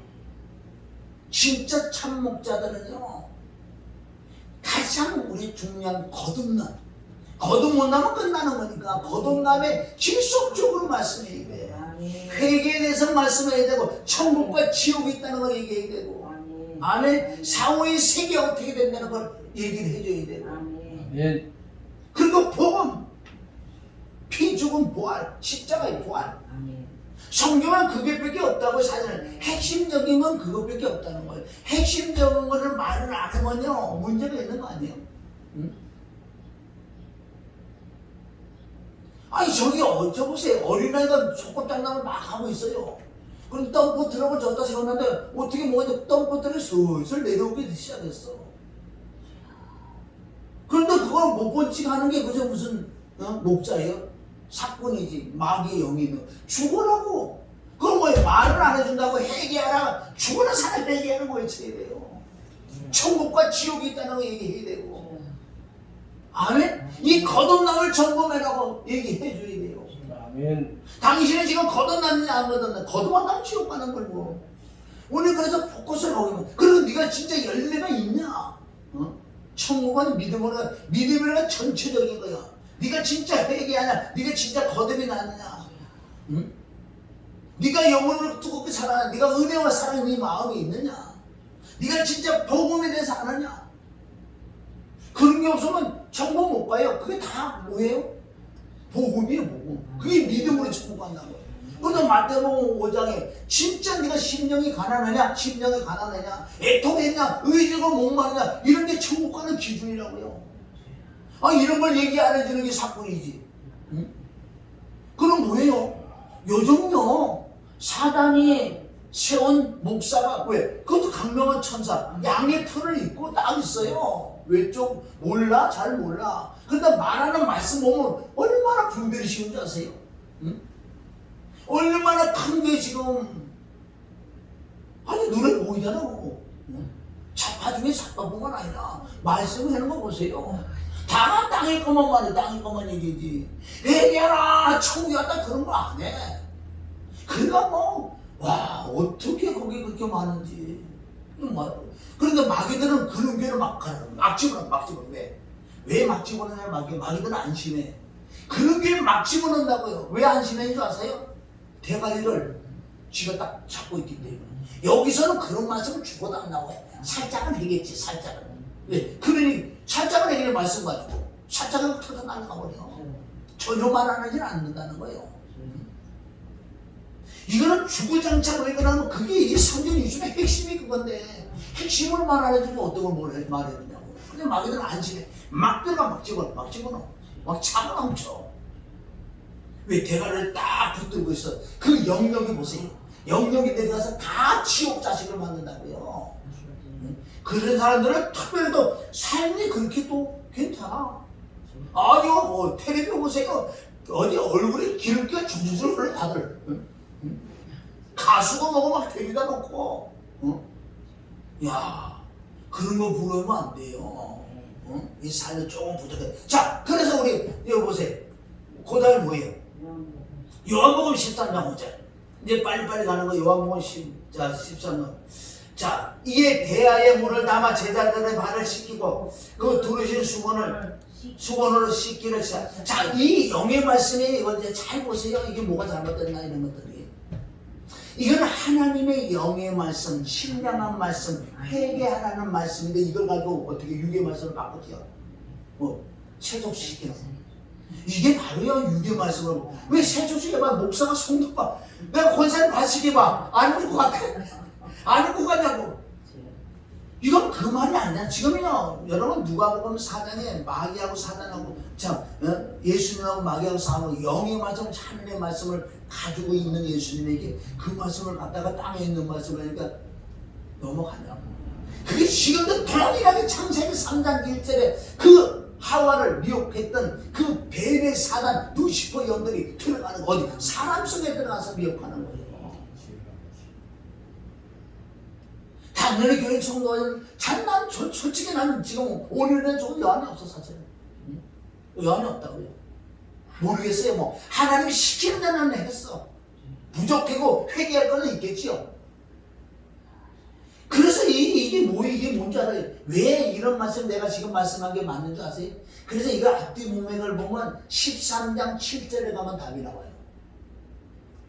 진짜 참 목자들은요 가장 우리 중요한 거듭못 나면 끝나는 거니까 거듭남에 지속적으로 말씀해야 돼요. 회개에 대해서 말씀해야 되고 천국과 지옥이 있다는 걸 얘기해야 되고 아멘. 사후의 세계 어떻게 된다는 걸 얘기를 해줘야 되고 그리고 복음, 피 죽은 부활, 십자가의 부활. 아멘. 성경은 그것밖에 없다고 사실은 핵심적인 건 그것밖에 없다는 거예요. 핵심적인 거를 말을 안 하면요 문제가 있는 거 아니에요? 응? 아니 저기 저 보세요. 어린아이가 소꿉장난을 막 하고 있어요. 그럼 덤프트럭을 줬다 세웠는데 어떻게 뭐가 덤프트럭이 슬슬 내려오기 시작했어. 그런데 그걸 못 본 척 하는 게 그저 무슨 목자예요? 사건이지. 마귀의 영이 죽으라고. 그걸 뭐 말을 안 해준다고 회개하라. 죽어라 사람 회개하는 거 외쳐야 돼요. 천국과 지옥이 있다는 거 얘기해야 되고. 아멘? 이 거듭남을 점검해라고 얘기해 줘야 돼요. 아멘. 당신은 지금 거듭났느냐 안 거듭났느냐. 거듭난다면 지옥 가는 걸고. 오늘 그래서 포커스를 거기면. 그리고 네가 진짜 열매가 있냐? 천국은 믿음이라는 전체적인 거야. 네가 진짜 회개하냐? 네가 진짜 거듭이 나느냐? 응? 네가 영혼을 뜨겁게 살아냐? 네가 은혜와 사랑이 네 마음에 있느냐? 네가 진짜 복음에 대해서 아느냐? 그런 게 없으면 천국 못 가요. 그게 다 뭐예요? 복음이에요, 복음. 그게 믿음으로 천국 간다고요. 그런데 마태복음 5장에 진짜 네가 심령이 가난하냐? 심령이 가난하냐? 애통했냐? 의지가 목마르냐? 이런 게 천국 가는 기준이라고요. 아, 이런 걸 얘기 안 해주는 게 사건이지. 응? 그럼 뭐예요? 요즘요 사단이 세운 목사가 왜? 그것도 강명한 천사 양의 털을 입고 딱 있어요. 왼쪽 몰라? 잘 몰라. 그런데 말하는 말씀 보면 얼마나 분별이 쉬운지 아세요? 응? 얼마나 큰 게 지금 아니 눈에 보이잖아. 응? 자파 중에 자파보가 아니라 말씀을 하는 거 보세요. 다 땅의 것만 말해. 땅의 것만 얘기지. 회개하라 천국에 왔다 그런 거 안 해. 그러니까 와 어떻게 거기 그렇게 많은지. 그러니까 마귀들은 그런 교회를 막 가는 막 집어넣어. 왜 막 집어넣냐 마귀들은 안심해. 그런 교회 막 집어넣는다고요. 왜 안심해인 줄 아세요? 대가리를 쥐가 딱 잡고 있기 때문에. 여기서는 그런 말씀을 죽어도 안 나와요. 살짝은 되겠지 살짝은. 왜? 그러니 살짝은 얘기를 말씀 가지고 살짝은 터져 날아가버려. 전혀 말 안 하지는 않는다는 거예요. 이거는 주구장창 왜 그러면 그게 이 성경 유심의 핵심이 그건데 핵심을 말 안 해주고 어떤 걸 말해야 되냐고. 근데 마귀들은 안심해. 막 들어가 막 집어넣어. 막 차고 넘쳐. 왜 대가리를 딱 붙들고 있어. 그 영역이 보세요. 영역이 내려가서 다 지옥 자식을 만든다고요. 그런 사람들은 특별히 또 삶이 그렇게 또 괜찮아. 아니요, 텔레비 보세요. 어디 얼굴에 기름기가 줄줄 흘러 다들. 가수가 먹어 막 데리다 놓고. 야, 그런 거 부르면 안 돼요. 이 삶이 조금 부족해. 자, 그래서 우리 여기 보세요. 그 다음에 뭐예요? 요한복음 13장 5절. 이제 빨리빨리 가는 거 요한복음 13장. 자, 이에 대야의 물을 담아 제자들의 발을 씻기고 그 두르신 수건으로 씻기를 시작. 자, 이 영의 말씀이 이거 이제 잘 보세요. 이게 뭐가 잘못됐나 이런 것들이. 이건 하나님의 영의 말씀, 신령한 말씀, 회개하라는 말씀인데 이걸 가지고 어떻게 육의 말씀을 바꾸죠? 세족시키는. 이게 바로요 육의 말씀을. 왜 세족시켜봐? 목사가 성도가 내가 권사님 다시켜봐. 안 올 것 같아. 안 올 것 같냐고. 이건 그 말이 아니야. 지금요 여러분 누가복음 4장에 마귀하고 사단하고 예수님하고 마귀하고 싸우고 영의 말씀, 하늘의 말씀을 가지고 있는 예수님에게 그 말씀을 갖다가 땅에 있는 말씀을 하니까 넘어가냐고. 그게 지금도 동일하게 창세기 3장 1절에 그 하와를 미혹했던 그 뱀의 사단 루시퍼 영들이 들어가는 거. 어디? 사람 속에 들어가서 미혹하는 거예요. 당연히 교회 성도는 난 솔직히 나는 지금 5년에 조금 여한이 없어 사실은. 여한이 없다고요. 모르겠어요. 하나님이 시키는 대로는 했어. 부족하고 회개할 거는 있겠지요. 그래서 이게 뭔지 알아요? 왜 이런 말씀 내가 지금 말씀한 게 맞는 줄 아세요? 그래서 이거 앞뒤 문맥을 보면 13장 7절에 가면 답이 나와요.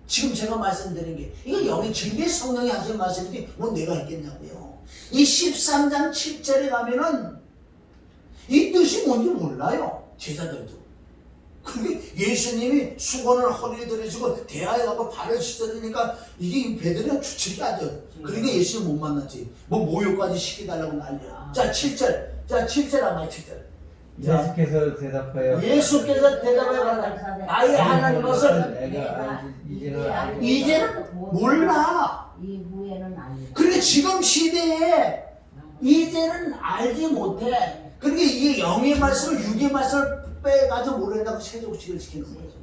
지금 제가 말씀드린 게 이거 영의 진리의 성령이 하신 말씀이지 뭐 내가 했겠냐고요. 이 13장 7절에 가면은 이 뜻이 뭔지 몰라요. 제자들도. 그게 예수님이 수건을 허리에 들으시고 대하에 가고 발을 씻어주니까 이게 베드로가 주책이 아니죠. 그러니까 예수님 못 만났지. 뭐 모욕까지 시켜달라고 난리야. 자 7절. 자 7절 한번 7절. 예수께서 대답하여 예수께서 대답하여 가라. 나의 하나님 것을 내가 이제는 몰라. 이후에는 알리라. 그러니까 지금 시대에 이제는 알지 못해. 그러니까 이게 영의 말씀을 육의 말씀을 빼가지고 모른다고 세속식을 시키는 거죠.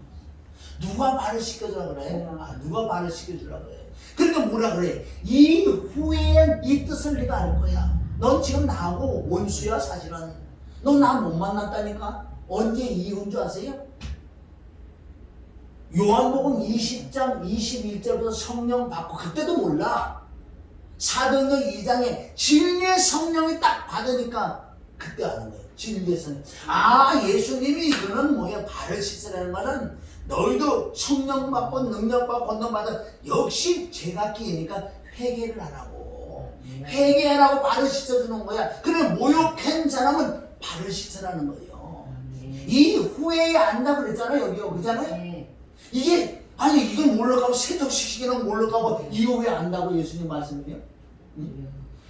누가 말을 시켜주라 그래? 누가 말을 시켜주라 그래? 그러니까 뭐라 그래? 이후에 이 뜻을 네가 알 거야. 넌 지금 나하고 원수야 사실은. 너 나 못 만났다니까? 언제 이후인 줄 아세요? 요한복음 20장 21절부터 성령 받고 그때도 몰라. 사도행전 2장에 진리의 성령이 딱 받으니까 그때 아는 거예요. 진리의 성령. 아 예수님이 이거는 뭐야 발을 씻으라는 말은 너희도 성령 받고 능력 받고 권능 받아 역시 제각기이니까 회개를 하라고. 회개하라고 발을 씻어주는 거야. 그래 모욕한 사람은 발을 씻으라는 거예요. 이 후에 안다고 그랬잖아요. 여기요. 그잖아요. 이게 아니 이걸 몰라가고 세속시키기는 몰라가고 이후에 안다고 예수님 말씀이에요.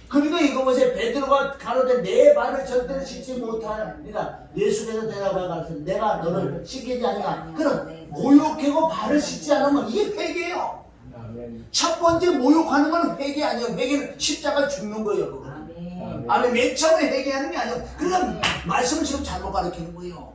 그러니까 이거 보세요. 베드로가 가로되 내 발을 절대로 씻지 못하니라. 예수께서 대답하여 가르쳐 내가 너를 씻기지 아니하. 그럼 모욕하고 발을 씻지 않으면 이게 회개예요. 첫 번째 모욕하는 건 회개 아니에요. 회개는 십자가 죽는 거예요. 그거. 아니 맨 처음에 회개하는 게 아니에요. 그러니까 말씀을 지금 잘못 가르치는 거예요.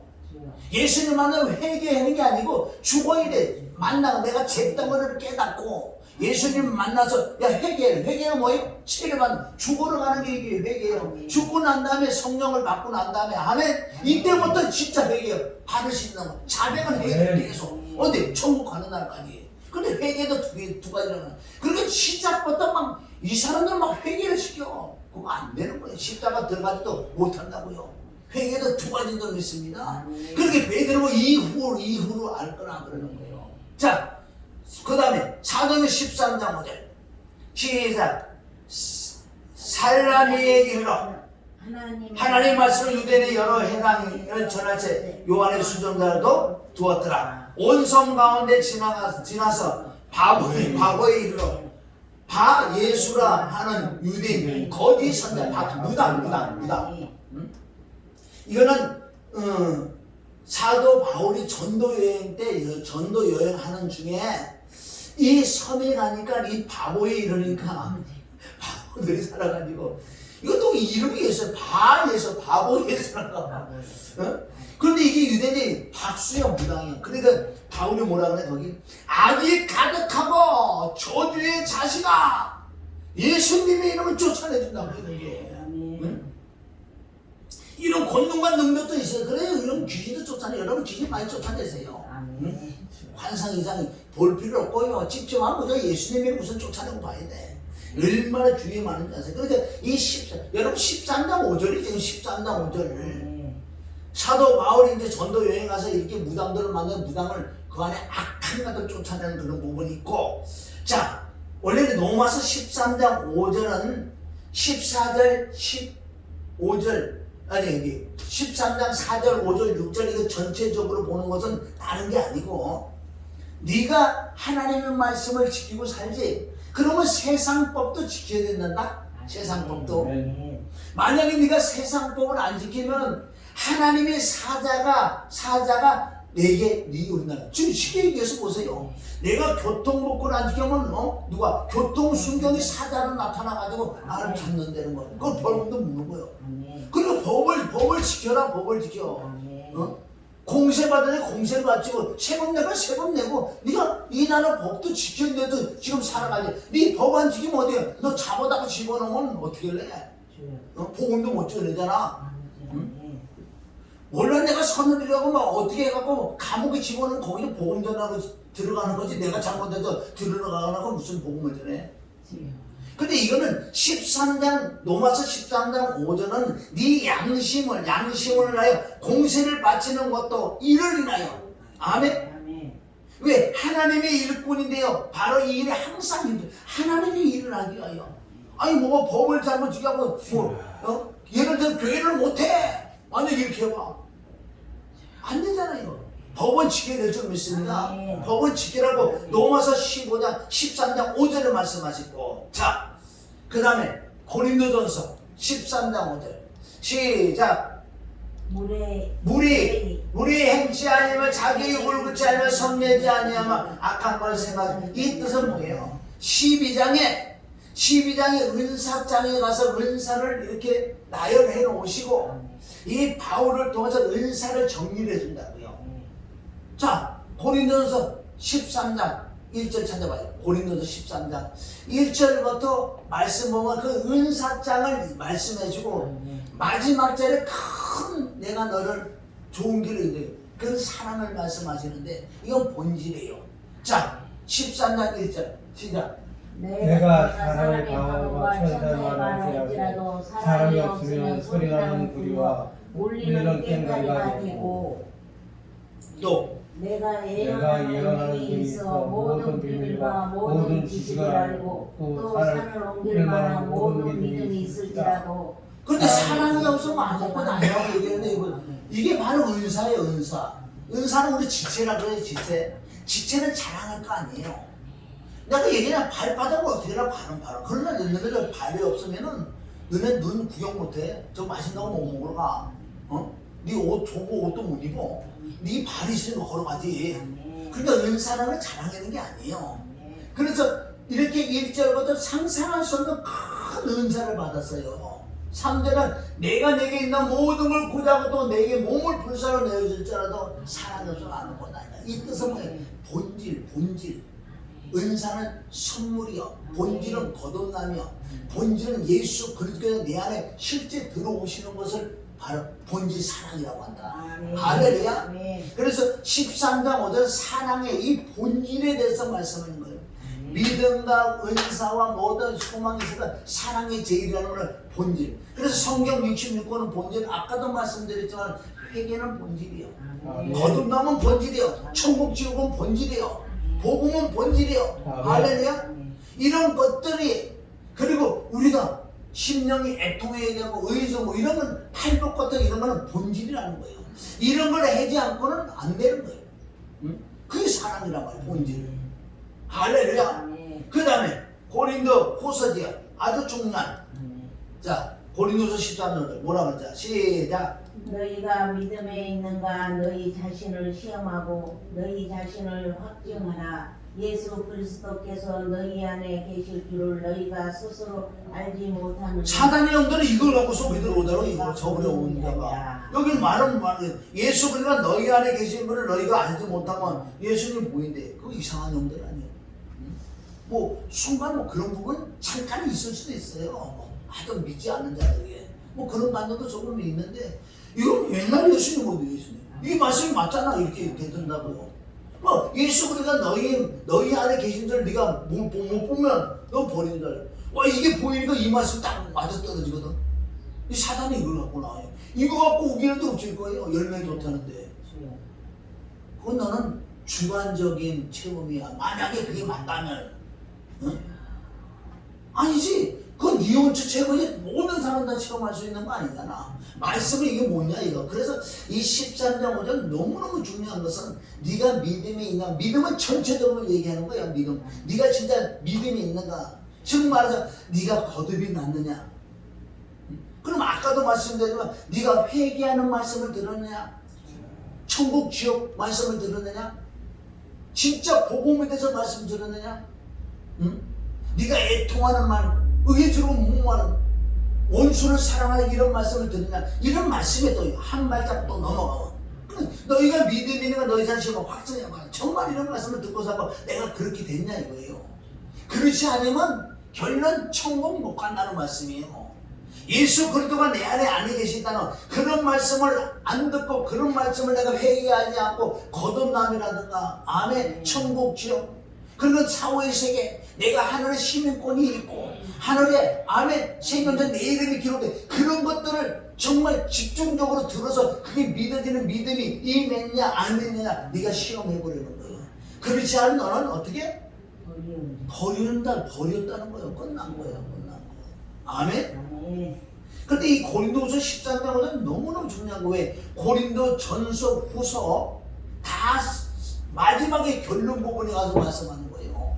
예수님 만나면 회개하는 게 아니고 죽어야 돼. 만나고 내가 죄했던 거를 깨닫고 예수님 만나서 야 회개해. 회개는 뭐예요? 세례받는 죽으러 가는 게 이게 회개예요. 죽고 난 다음에 성령을 받고 난 다음에 아멘. 이때부터 진짜 회개예요. 발을 씻는 거. 자백은 회개 계속. 어디? 천국 가는 날까지. 근데 회개도 두 가지라는. 그러니까 시작부터 막 이 사람들 막 회개를 시켜. 그거 안 되는 거예요. 십자가 들어가지도 못한다고요. 회개도 두 가지도 있습니다. 그렇게 베드로가 이후로 알 거라 그러는 거예요. 자, 그 다음에 사도행전 13장 5절 시작. 살라미에 이르러 하나님의 말씀을 유대인의 여러 해당을 전할 때 요한의 수종자도 두었더라. 온 성 가운데 지나서 바보에 이르러 바 예수라 하는 유대인 거짓 선자 무당. 이거는 사도 바울이 전도 여행 때 전도 여행하는 중에 이 섬에 가니까 이 바보에 이르니까 바보들이 살아가지고 이것도 이름이 있어요. 바보 예수라고. 그런데 이게 유대인이 박수야 무당이야. 그러니까 바울이 뭐라 그래 거기 악이 가득하고 저주의 자식아 예수님의 이름을 쫓아내준다고 이게. 이런 권능과 능력도 있어요. 그래요. 이런 귀신도 쫓아내. 여러분 귀신 많이 쫓아내세요. 환상 이상 볼 필요 없고요. 집중하면 그저 예수님이 무슨 쫓아내고 봐야 돼. 얼마나 주의에 많은지 아세요. 그런데 여러분 13장 5절이 지금 13장 5절. 사도 바울이 이제 전도 여행 가서 이렇게 무당들을 만나서 무당을 그 안에 악한 것들 쫓아내는 그런 부분이 있고. 자, 원래는 로마서 13장 5절은 14절 15절 아니 여기 13장 4절 5절 6절 이거 전체적으로 보는 것은 다른 게 아니고 네가 하나님의 말씀을 지키고 살지 그러면 세상법도 지켜야 된단다. 세상법도. 만약에 네가 세상법을 안 지키면 하나님의 사자가 내게 네 온다. 지금 쉽게 얘기해서 보세요. 내가 교통법을 안 지키면 누가 교통순경이 사자로 나타나가지고 나를 잡는다는 거야. 그건 벌금도 묻는 거예요. 그리고 법을 지켜라. 법을 지켜. 공세 받으니 공세를 받지고 세금 내가 세금 내고 네가 이 나라 법도 지켰는데도 지금 살아가지. 네 법 안 지키면 어디야? 너 잡아다가 집어넣으면 어떻게 할래? 복음도 못 지어내잖아. 원래 내가 선을이라고 막 어떻게 해갖고 감옥에 집어넣으면 거기서 복음 전하고 들어가는 거지. 내가 잘못해서 들어가고 무슨 복음을 전해? 근데 이거는 13장 로마서 13장 5절은 네 양심을 위하여 공세를 바치는 것도 이를 인하여. 아멘. 왜? 하나님의 일꾼인데요. 바로 이 일에 항상 힘들어. 하나님의 일을 하기 위하여. 아니 뭐가 법을 잘못 지키고 예를 들어 교회를 못해. 만약 이렇게 해봐. 안 되잖아요. 법은 지켜야 될 줄 믿습니다. 아멘. 법은 지키라고 로마서 15장 13장 5절을 말씀하시고, 자, 그 다음에 고린도전서 13장 5절 시작. 무리 행치 아니면 자기 욕을 굳지 아니면 성내지 아니하면 악한 걸 생각하지. 이 뜻은 뭐예요? 12장에 은사장에 가서 은사를 이렇게 나열해 놓으시고 이 바울을 통해서 은사를 정리를 해준다고요. 자, 고린도전서 13장 1절 찾아봐요. 고린도전서 13장 1절부터 말씀 보면 그 은사장을 말씀해주고 마지막 절에 큰 내가 너를 좋은 길을 인도해 그 사랑을 말씀하시는데 이건 본질이에요. 자, 13장 1절 시작. 내가 사람의 방언과 천사의 말을 할지라도 사람이 없으면 소리나는 구리와 울리는 꽹과리가 되고 또 내가 예언하는 일이 있어 모든 비밀과 모든 지식을 알고 또 산을 옮길 만한 모든 믿음이 있을지라도 근데 사랑이 없으면 아무것도 아니라고 얘기했는데 이게 바로 은사예요. 은사는 우리 지체라고 해요. 지체는 자랑할 거 아니에요. 내가 얘기냐 발바닥을 어떻게 하라고 바로 그러나 너네들 발이 없으면은 너네 눈 구경 못해. 저 맛있는 거 못 먹으러 가. 네 옷 좋은 옷도 못 입어. 네 발이 있으면 걸어가지. 그러니까 은사라는 자랑하는 게 아니에요. 그래서 이렇게 1절부터 상상할 수 없는 큰 은사를 받았어요. 3절은 내가 내게 있는 모든 걸 고자고 또 내게 몸을 불사로 내어줄지라도 사랑이 없으면 아무것도 아니야. 이 뜻은 뭐예요? 본질. 은사는 선물이요. 본질은 거듭나며 본질은 예수 그리스도의 내 안에 실제 들어오시는 것을 바로 본질 사랑이라고 한다. 할렐루야. 그래서 13장 5절 사랑의 이 본질에 대해서 말씀하는 거예요. 믿음과 은사와 모든 소망이 있으니까 사랑이 제일이라는 걸 본질. 그래서 성경 66권은 본질. 아까도 말씀드렸지만 회개는 본질이요. 거듭남은 본질이요. 천국 지옥은 본질이요. 복음은 본질이요. 할렐루야. 이런 것들이 그리고 우리가 심령이 애통해야 되고 의존 뭐 이런 건 팔복 같은 이런 거는 본질이라는 거예요. 이런 걸 하지 않고는 안 되는 거예요. 그게 사랑이란 말이에요. 본질. 할렐루야. 그 다음에 고린도 후서지요. 아주 중요한. 자, 고린도서 13절 뭐라 그러자. 시작. 너희가 믿음에 있는가 너희 자신을 시험하고 너희 자신을 확증하라. 예수 그리스도께서 너희 안에 계실 줄을 너희가 스스로 알지 못하는 사단의 영들은 이걸 갖고 속이 들어오더라고. 이거 저버려 온 자가. 여기 말은 예수 그리스도가 너희 안에 계신 분을 너희가 알지 못하면 예수님 보인대. 그거 이상한 영들 아니에요. 뭐 순간 뭐 그런 부분 잠깐 있을 수도 있어요. 뭐 하여튼 믿지 않는 자들에게 뭐 그런 반응도 조금 있는데 이건 옛날 예수님이거든요. 예수님 이 말씀이 맞잖아. 이렇게 되던다고요. 뭐 예수 그리스도가 너희 안에 계신 줄 네가 못 보면 너 버리는 자야. 와 이게 보이니까 이 말씀 딱 맞아 떨어지거든. 이 사단이 이걸 갖고 나와요. 이거 갖고 우기는 데 없을 거예요. 열매 좋다는데. 그건 너는 주관적인 체험이야. 만약에 그게 맞다면. 응? 아니지. 그건 이혼처 체험이 모든 사람 다 체험할 수 있는 거 아니잖아. 말씀은 이게 뭐냐 이거. 그래서 이 13장 5절 너무너무 중요한 것은 네가 믿음이 있나. 믿음은 전체적으로 얘기하는 거야. 믿음. 네가 진짜 믿음이 있는가. 즉 말해서 네가 거듭이 났느냐. 그럼 아까도 말씀드렸지만 네가 회개하는 말씀을 들었느냐. 천국 지옥 말씀을 들었느냐. 진짜 복음에 대해서 말씀 들었느냐. 응? 네가 애통하는 말 의지로 목마른 원수를 사랑하는 이런 말씀을 듣느냐. 이런 말씀에 또 한 발짝 또 넘어가고 너희가 믿음이 있는가 너희 자신을 확증해봐. 정말 이런 말씀을 듣고서 내가 그렇게 됐냐 이거예요. 그렇지 않으면 결론 천국 못 간다는 말씀이에요. 예수 그리스도가 내 안에 계신다는 그런 말씀을 안 듣고 그런 말씀을 내가 회개하지 않고 거듭남이라든가 아멘 천국 지옥 그리고 사후의 세계 내가 하늘의 시민권이 있고 하늘에 아멘 생명전 내 이름이 기록돼 그런 것들을 정말 집중적으로 들어서 그게 믿어지는 믿음이 임했냐 안 했느냐 네가 시험해보려는 거예요. 그렇지 않은 너는 어떻게? 버렸다는 거예요. 끝난 거예요. 아멘. 그런데 이 고린도후서 13장은 너무너무 중요한 거. 왜? 고린도 전서 후서 다 마지막에 결론 부분에 가서 말씀하는 거예요.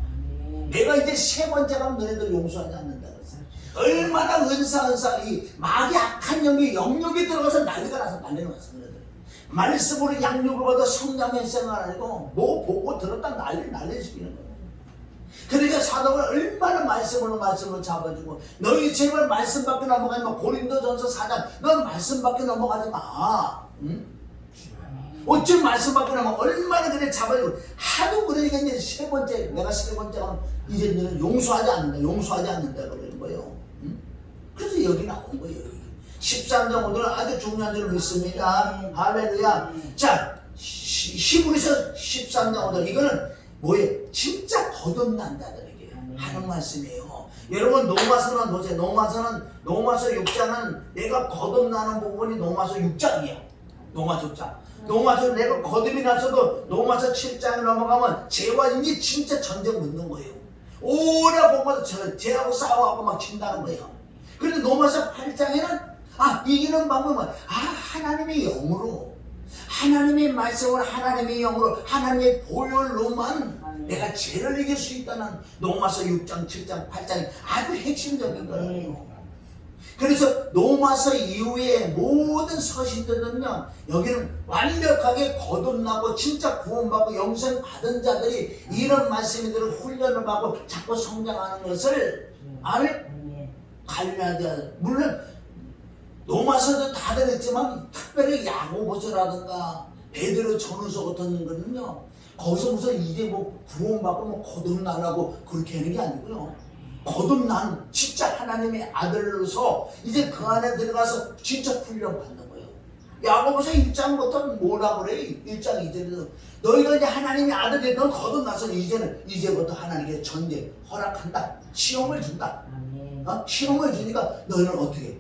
내가 이제 세 번째 가면 너네들 용서하지 않는다 그랬어요. 얼마나 은사 이 마귀 악한 영역이 들어가서 난리가 나서 난리가 났어요. 말씀으로 양육을 받아 성장의 생활 아니고 뭐 보고 들었다 난리 시키는 거예요. 그러니까 사도가 얼마나 말씀으로 잡아주고 너희 제발 말씀 밖에 넘어가지 마. 고린도전서 4장 넌 말씀 밖에 넘어가지 마. 응? 어쩜 말씀 밖에 넘어가. 얼마나 그래 잡아주고 하도 그러니까 이제 세 번째 내가 세 번째 하면 이제 너는 용서하지 않는다 그러는 거예요. 응? 그래서 여기 나온 거예요. 13장 오늘은 아주 중요한 줄을 믿습니다. 할렐루야. 자, 히브리서 13장 오늘 이거는 뭐예요? 진짜 거듭난 자들에게 하는 말씀이에요. 여러분 로마서는 보세요. 로마서 6장은 내가 거듭나는 부분이 로마서 6장이에요. 로마서 6장. 로마서 내가 거듭이 났어도 로마서 7장에 넘어가면 죄와 이게 진짜 전쟁 붙는 거예요. 오래 보고서 죄하고 싸워하고 막 친다는 거예요. 그런데 로마서 8장에는 이기는 방법은 하나님의 영으로 하나님의 말씀을 하나님의 영으로 하나님의 보혈로만 내가 죄를 이길 수 있다는 로마서 6장, 7장, 8장이 아주 핵심적인 거예요. 그래서 로마서 이후에 모든 서신들은요 여기는 완벽하게 거듭나고 진짜 구원받고 영생 받은 자들이 이런 말씀들을 훈련을 받고 자꾸 성장하는 것을 관리해야 돼. 물론 로마서도 다들 했지만 특별히 야고보서라든가 베드로 전후서 같은 거는요 거기서 무슨 이제 뭐 구원받고 뭐 거듭나라고 그렇게 하는 게 아니고요. 거듭난 진짜 하나님의 아들로서 이제 그 안에 들어가서 진짜 훈련 받는 거예요. 야고보서 1장부터 뭐라 그래? 1장 2절에서 너희가 이제 하나님의 아들이 넌 거듭나서 이제부터 하나님께 전쟁 허락한다. 시험을 준다. 시험을 주니까 너희는 어떻게 해?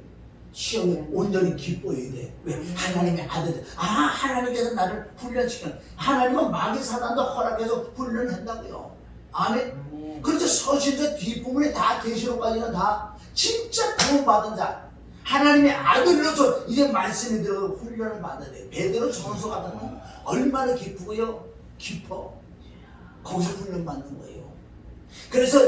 시험에 온전히 기뻐해야 돼. 왜? 하나님의 아들. 하나님께서 나를 훈련시켜. 하나님은 마귀 사단도 허락해서 훈련한다고요. 아멘. 그래서 서신서 뒷부분에 다 계시록까지는 다 진짜 구원받은 자. 하나님의 아들로서 이제 말씀이 들어 훈련을 받아야 돼. 베드로 전서 같은 건 얼마나 기쁘고요. 깊어. 거기서 훈련 받는 거예요. 그래서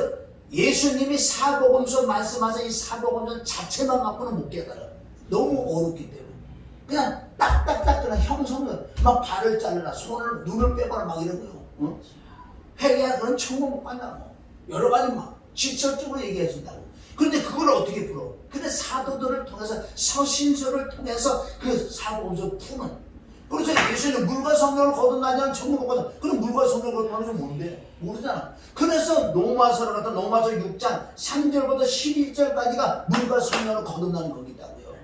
예수님이 사복음서 말씀하신 이 사복음서 자체만 갖고는 못 깨달아. 너무 어렵기 때문에. 그냥 딱딱딱 그냥 형성을 막 발을 자르라, 손을, 눈을 빼거나 막 이런 거요. 응? 회개야 그럼 천국 못 간다고. 여러 가지 막 직설적으로 얘기해 준다고. 그런데 그걸 어떻게 풀어? 근데 사도들을 통해서 서신서를 통해서 그 사복음서 푸는. 그래서 예수는 물과 성령을 거듭나냐면 천국 못 간다. 그럼 물과 성령을 거듭나는 게 뭔데? 모르잖아. 그래서 로마서를 갖다 로마서 6장 3절부터 11절까지가 물과 성령을 거듭나는 거기다고요.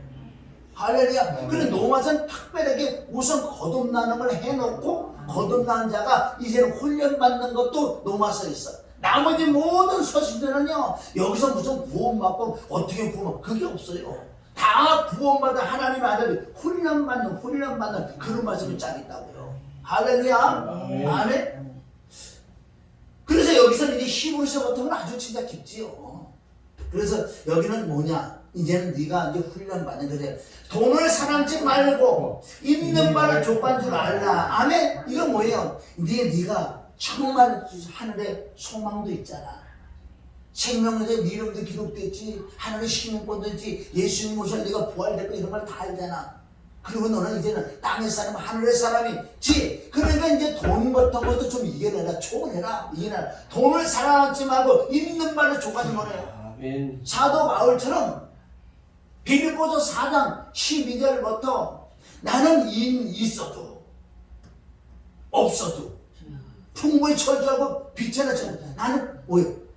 할렐루야. 그래 로마서는 특별하게 우선 거듭나는 걸 해놓고 거듭난 자가 이제는 훈련받는 것도 로마서에 있어. 나머지 모든 서신들은요 여기서 무슨 구원받고 어떻게 구원 그게 없어요. 다 구원받은 하나님의 아들이 훈련받는 그런 말씀이 쫙 있다고요. 할렐루야. 아멘. 그래서 여기서는 이제 히브리서 같은 건 아주 진짜 깊지요. 그래서 여기는 뭐냐? 이제는 네가 이제 훈련받는 거래. 돈을 사랑지 말고 있는 바를 족한 줄 알라. 아멘. 이건 뭐예요? 네가 정말 하늘에 소망도 있잖아. 생명에서 네 이름도 기록됐지. 하나님의 시민권도 있지. 예수님 오셔서 네가 부활됐고 이런 걸 다 알잖아. 그리고 너는 이제는 땅의 사람, 하늘의 사람이지. 그러니까 이제 돈 같은 것도 좀 이겨내라. 초월해라. 이겨내라. 돈을 사랑하지 말고 있는 바를 족하지 말아요. 사도 바울처럼 빌립보서 4장 12절부터 나는 있어도 없어도 풍부히 철저하고 빛에나 철저 나는 뭐예요?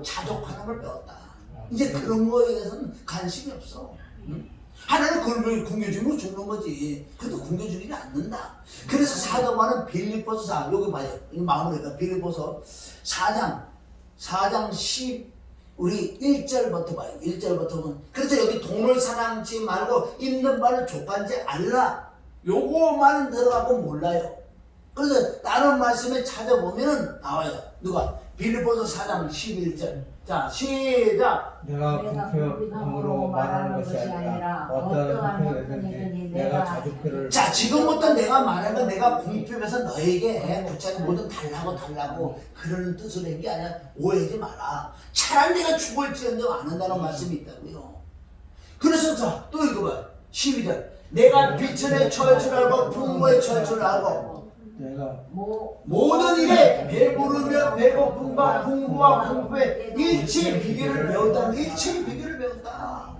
자족하는 걸 배웠다. 이제 그런 거에 대해서는 관심이 없어. 응? 하나는 그걸 굶겨주면 죽는 거지. 그래도 굶겨주지 않는다. 그래서 사도 바울은 빌립보서 4 여기 봐요. 마무리가 빌립보서 4장 10 우리 1절부터 봐요. 1절부터 보면 그래서 여기 돈을 사랑지 말고 있는 바를 족한지 알라. 요거만 들어가고 몰라요. 그래서 다른 말씀에 찾아보면은 나와요. 누가? 빌립보서 4장 11절 자, 시작. 내가 불평함으로 말하는 것이 아니라 어떠한 형편이든지 내가 자주표를 자, 지금부터 내가 말하는 건 내가 공표해서 너에게 붙잡는 뭐든 달라고 그런 뜻으로 한 게 아니라 오해하지 마라. 차라리 내가 죽을지언정 안 한다는 말씀이 있다고요. 그래서 자, 또 읽어봐. 12절. 내가 비천에 처할 줄 알고 풍부에 처할 줄 알고 내가 모든 일에 배부르며 배고픔과 풍부와 풍부에 일체의 비결을 배웠다. 일체의 비결을 배웠다.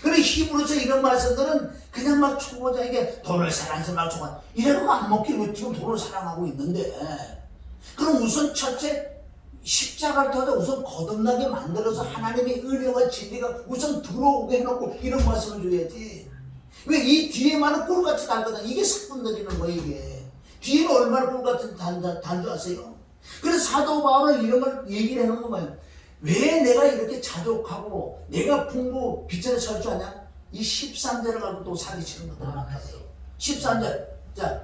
그래 히브리서 이런 말씀들은 그냥 막 초보자에게 돈을 사랑해서 막 초보 이래놓고 안 먹히고 지금 돈을 사랑하고 있는데 그럼 우선 첫째 십자가를 터서 우선 거듭나게 만들어서 하나님의 은혜와 진리가 우선 들어오게 해놓고 이런 말씀을 줘야지. 왜 이 뒤에 많은 꿀같이 달거든. 이게 사건 드리는 거예요 이게. 뒤에는 얼마나 꿀같은 단줄 아세요? 그래서 사도 바울은 이런 걸 얘기를 해놓은 거예요. 왜 내가 이렇게 자족하고 내가 풍부 빚전에 설 줄 아냐? 이 13절을 갖고 또 사기치는 것들 많았어요. 13절. 자,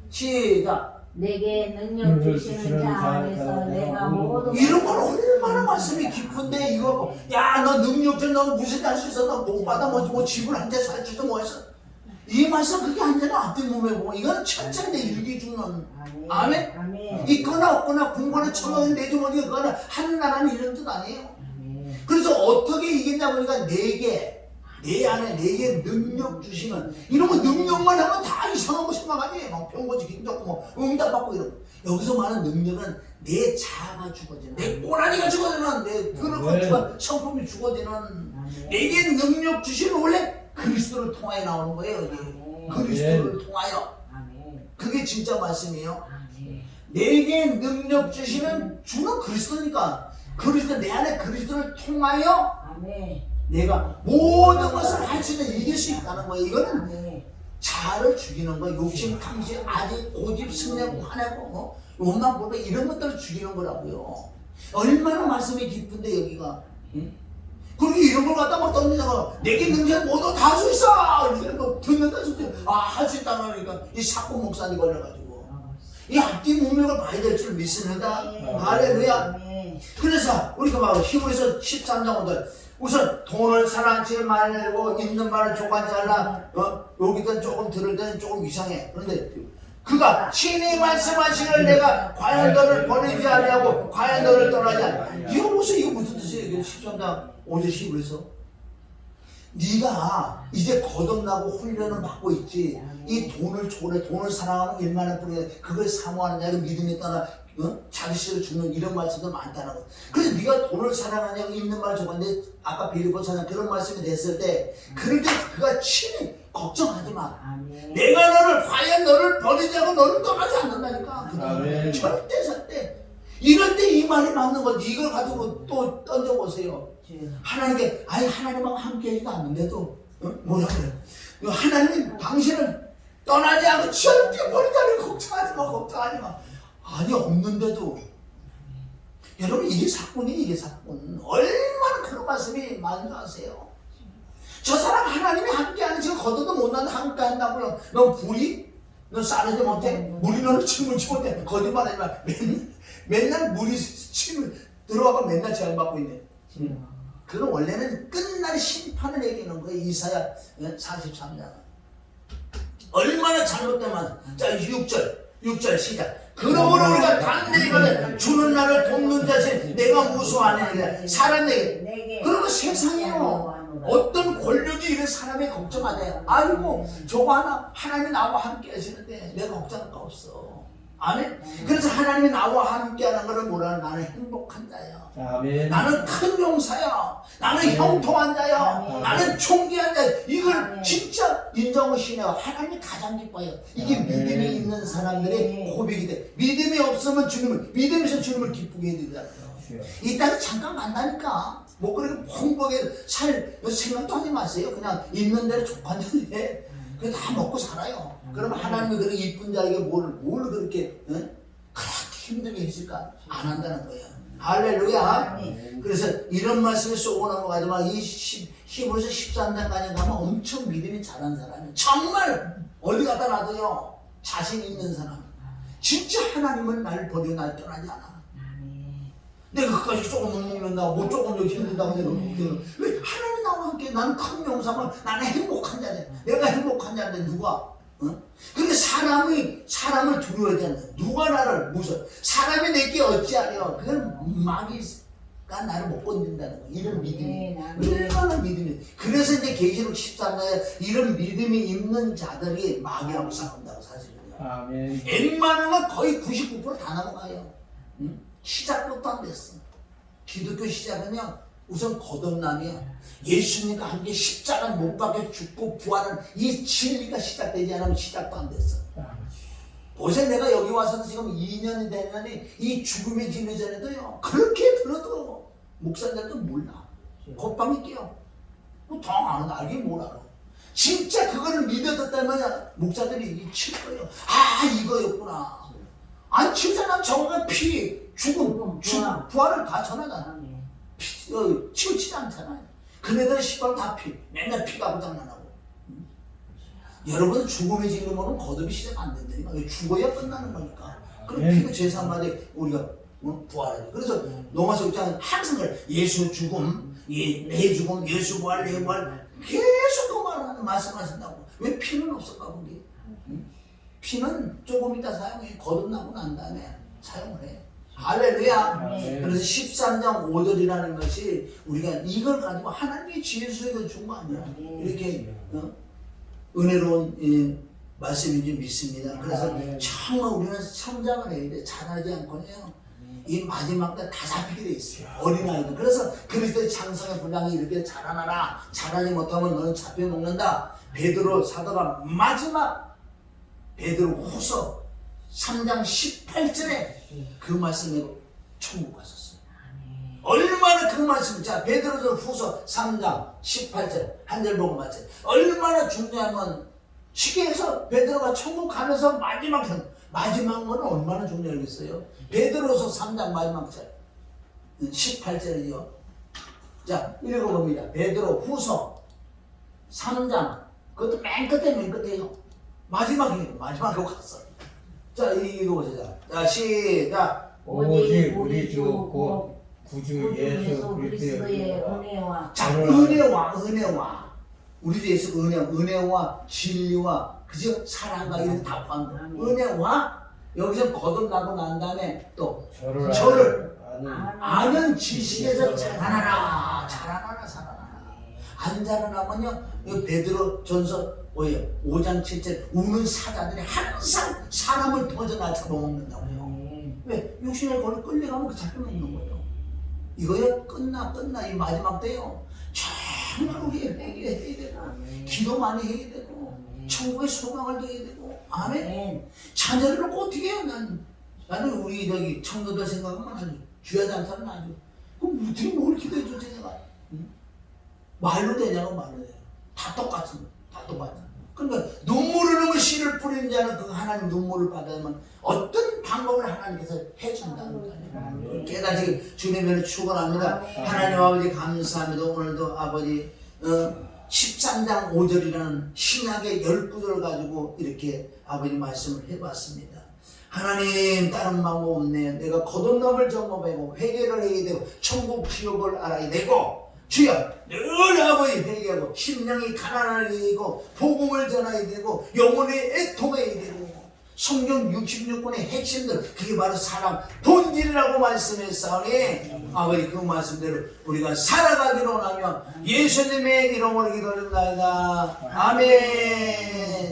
시작. 내게 능력 주시는 자 안에서 내가 모든 이런 건 얼마나 말씀이 깊은데 이거 야 너 능력 너 무슨 할 수 있어? 너 못 받아 뭐 집을 한 대 살지도 뭐해서 이 말씀 그게 아니라 앞뒤 몸에 보고 이거는 철저히 일기 주는 아멘? 있거나 없거나 공부나 청하는 내 주머니가 그거는 하나라는 이런 뜻 아니에요. 그래서 어떻게 이겼냐 보니까 내 안에 내게 능력 주시면 이러면 능력만 하면 다 이상하고 심각하지. 막 병고지 힘잡고 뭐 응답받고 이러고 여기서 말하는 능력은 내 자아가 죽어지는 내 꼬라지가 죽어지는 내 그릇과 성품이 죽어지는 내게 능력 주시는 원래 그리스도를 통하여 나오는 거예요. 여기. 그리스도를 통하여 그게 진짜 말씀이에요. 내게 능력 주시는 주는 그리스도니까 그리스도 내 안에 그리스도를 통하여 내가 모든 것을 할 수 있는 이길 수 있다는 거예요. 이거는 자아를 죽이는 거예요. 욕심, 탐심, 아직 고집, 승리하고 화내고 원망, 보배 이런 것들을 죽이는 거라고요. 얼마나 말씀이 깊은데 여기가. 응? 그리고 이런 걸 갖다 막 던지다가 내게 능력 모두 다 할 수 있어! 이렇게 뭐 듣는다 싶지. 할 수 있다고 하니까 이 사건 목사님 걸려가지고 이 앞뒤 문맥을 봐야 될 줄 믿습니다. 할렐루야. 그래서 우리가 막 히브리서 13장 5절 우선 돈을 사랑하지 말고 있는 말을 조간지 말라. 여기든 조금 들을 때는 조금 이상해. 그런데 그가 신이 말씀하시기를 내가 과연 너를 버리지 아니하고 과연 너를 떠나지 아니하고 이거 무슨 뜻이에요? 13장 5절 히브리서 네가 이제 거듭나고 훈련을 받고 있지. 이 돈을 사랑하는 일만한 뿐이야. 그걸 사모하는 자가 믿음에 따라 자기 씨를 주는 이런 말씀도 많다는 거. 그래서 네가 돈을 사랑하냐고 있는 말 적었는데 아까 빌립보 사장 그런 말씀이 됐을 때 그럴 때 그가 친히 걱정하지 마. 내가 과연 너를 버리지 않고 너를 떠나지 않는다니까. 절대 이럴 때 이 말이 맞는 거지. 이걸 가지고 또 던져보세요. 하나님께 하나님하고 함께 하지도 않는데도 뭐라 그래? 하나님이 당신을 떠나지 않고 절대 버리지 않고 걱정하지 마. 아니 없는데도 여러분 이게 사건. 얼마나 그런 말씀이 많이 나세요. 저 사람 하나님이 함께하는 지금 걷어도 못나는 함께 한다고요. 너 불이? 너 싸르지 못해? 물이 너를 침을치 못해? 거짓말하지 마. 맨날 물이 침을 들어와서 맨날 제한받고 있네. 그건 원래는 끝날 심판을 얘기하는 거예요. 이사야 43장. 얼마나 잘못된 말. 자 6절 시작. 그러므로 우리가 담대히 주는 나를 돕는 자신 내가 무수하네. 사람에게 그러면 세상이요 어떤 권력이 이런 사람이 걱정하네. 아이고 저거 하나님이 나와 함께 하시는데 내가 걱정할 거 없어. 아멘. 그래서 하나님이 나와 함께 하는 거를 뭐라 나는 행복한 자야. 아멘. 나는 큰 용사야. 나는 형통한 자야. 나는 총기한 자야. 이걸 진짜 인정하시네요. 하나님이 가장 기뻐요. 이게 믿음이 있는 사람들의 고백이 돼. 믿음이 없으면 믿음에서 주님을 기쁘게 해드리잖아요. 이 땅에 잠깐 간다니까. 뭐 그렇게 풍부하게 살 생각도 하지 마세요. 그냥 있는 대로 족한데 그냥 다 먹고 살아요. 그러면 하나님이 그렇게 이쁜 자에게 뭘 그렇게 그렇게 힘들게 했을까? 안 한다는 거예요. 할렐루야. 그래서 이런 말씀에 쏘고 넘어가지만 이 히브리서 13장까지 가면 엄청 믿음이 잘한 사람이 정말 어디 갖다 놔도요 자신 있는 사람. 진짜 하나님은 날 버리고 날 떠나지 않아. 내가 그까지 조금 못 먹는다고 뭐 조금 더 힘든다고 내가 그렇게 왜 하나님 나와 함께 나는 큰 영상을 나는 행복한 자네. 내가 행복한 자인데 누가? 어? 그렇게 사람을 두려워야 되는 누가 나를 무슨 사람이 내게 어찌하려 그건 마귀가 나를 못 건든다는 거 이런 믿음이 얼마나 믿음이 그래서 이제 계시록 13장에 이런 믿음이 있는 자들이 마귀하고 싸운다고 사실은요. 아멘. 웬만하면 거의 99%다 넘어가요. 응? 시작부터 안 됐어. 기독교 시작은요 우선 거듭남이야. 예수님과 함께 십자가 못 박혀 죽고 부활한 이 진리가 시작되지 않으면 시작도 안 됐어. 보세요, 내가 여기 와서 지금 2년이 되느니 이 죽음의 진리 전에도요 그렇게 들어도 목사님들도 몰라. 콧방이 끼어. 더 아는 알게 뭘 알아. 진짜 그거를 믿어졌다면 목사들이 칠 거예요. 아 이거였구나. 안 치잖아. 저거가 죽음, 부활을 다 전하잖아. 치우치지 않잖아요. 그네들 시발 다 맨날 피가 고장나고. 여러분 죽음의 진리로는 거듭이 시작 안 된다니까. 죽어야 끝나는 거니까. 그럼 피가 제사마다 우리가 부활하죠. 그래서 로마서 6장은 항상 그래. 예수 죽음, 내 죽음, 예수 부활, 내 부활 계속 그 말씀하신다고. 왜 피는 없을까 거기? 피는 조금 이따 사용해. 거듭나고 난 다음에 사용을 해. 할렐루야. 그래서 13장 5절이라는 것이 우리가 이걸 가지고 하나님의 지혜 수익을 준 거 아니야. 이렇게 은혜로운 말씀인지 믿습니다. 그래서 정말 우리는 성장을 해야 돼. 잘하지 않고요. 이 마지막 때 다 잡히게 돼 있어요. 어린아이들. 그래서 그리스도의 장성의 분량이 이렇게 자라나라. 자라지 못하면 너는 잡혀 먹는다. 베드로 사도가 마지막 베드로 후서 3장 18절에 그 말씀에 천국 갔었어요. 얼마나 그 말씀, 자 베드로서 후서 3장 18절 한 절 보고 맞춰요. 얼마나 중요하면 쉽게 해서 베드로가 천국 가면서 마지막 거는 얼마나 중요하겠어요. 베드로서 3장 마지막 절 18절이요. 자 읽어봅니다. 베드로 후서 3장 그것도 맨 끝에요. 마지막으로 갔어. 자 읽어보세요. 자 시작. 오직 우리 주 곧 구주 예수 그리스도의 은혜와 자 은혜와 우리 주 예수 은혜와 진리와 그죠 사랑과 이런 다 포함돼. 은혜와 여기서 거듭나고 난 다음에 또 저를 아는 지식에서 자라나라. 안 자라나면요 베드로 전서 5장 7절 우는 사자들이 항상 사람을 터져나 잡아먹는다고요. 왜? 육신의 거를 끌려가면 그 잡혀먹는 거예요. 이거요 끝나 이 마지막 때요 정말 우리 회개해야 되고 기도 많이 해야 되고 천국의 소망을 내야 되고 아멘. 자녀를 놓고 어떻게 해요? 나는 우리 저기 청도들 생각하면 아주 귀하지 않다면 아주 그럼 어떻게 뭘 기도해 주지 내가 말로 되냐고 말로 돼요. 다 똑같은 그러니까 눈물을 흘리고 씨를 뿌리는 자는 그 하나님 눈물을 받으면 어떤 방법을 하나님께서 해준다는 거예요. 깨닫지 주님을 축원합니다. 하나님 아버지 감사합니다. 오늘도 아버지 13장 5절이라는 신약의 10구절을 가지고 이렇게 아버지 말씀을 해봤습니다. 하나님 다른 방법 없네요. 내가 거듭남을 점검하고 회개를 해야 되고 천국 지옥을 알아야 되고 주여 늘 아버지 회개하고 심령이 가난하게 되고 복음을 전해야 되고 영혼의 애통해야 되고 성경 66권의 핵심들 그게 바로 사랑 본질이라고 말씀했사오니 아버지 그 말씀대로 우리가 살아가기로 하며 예수님의 이름으로 기도드립니다. 아멘.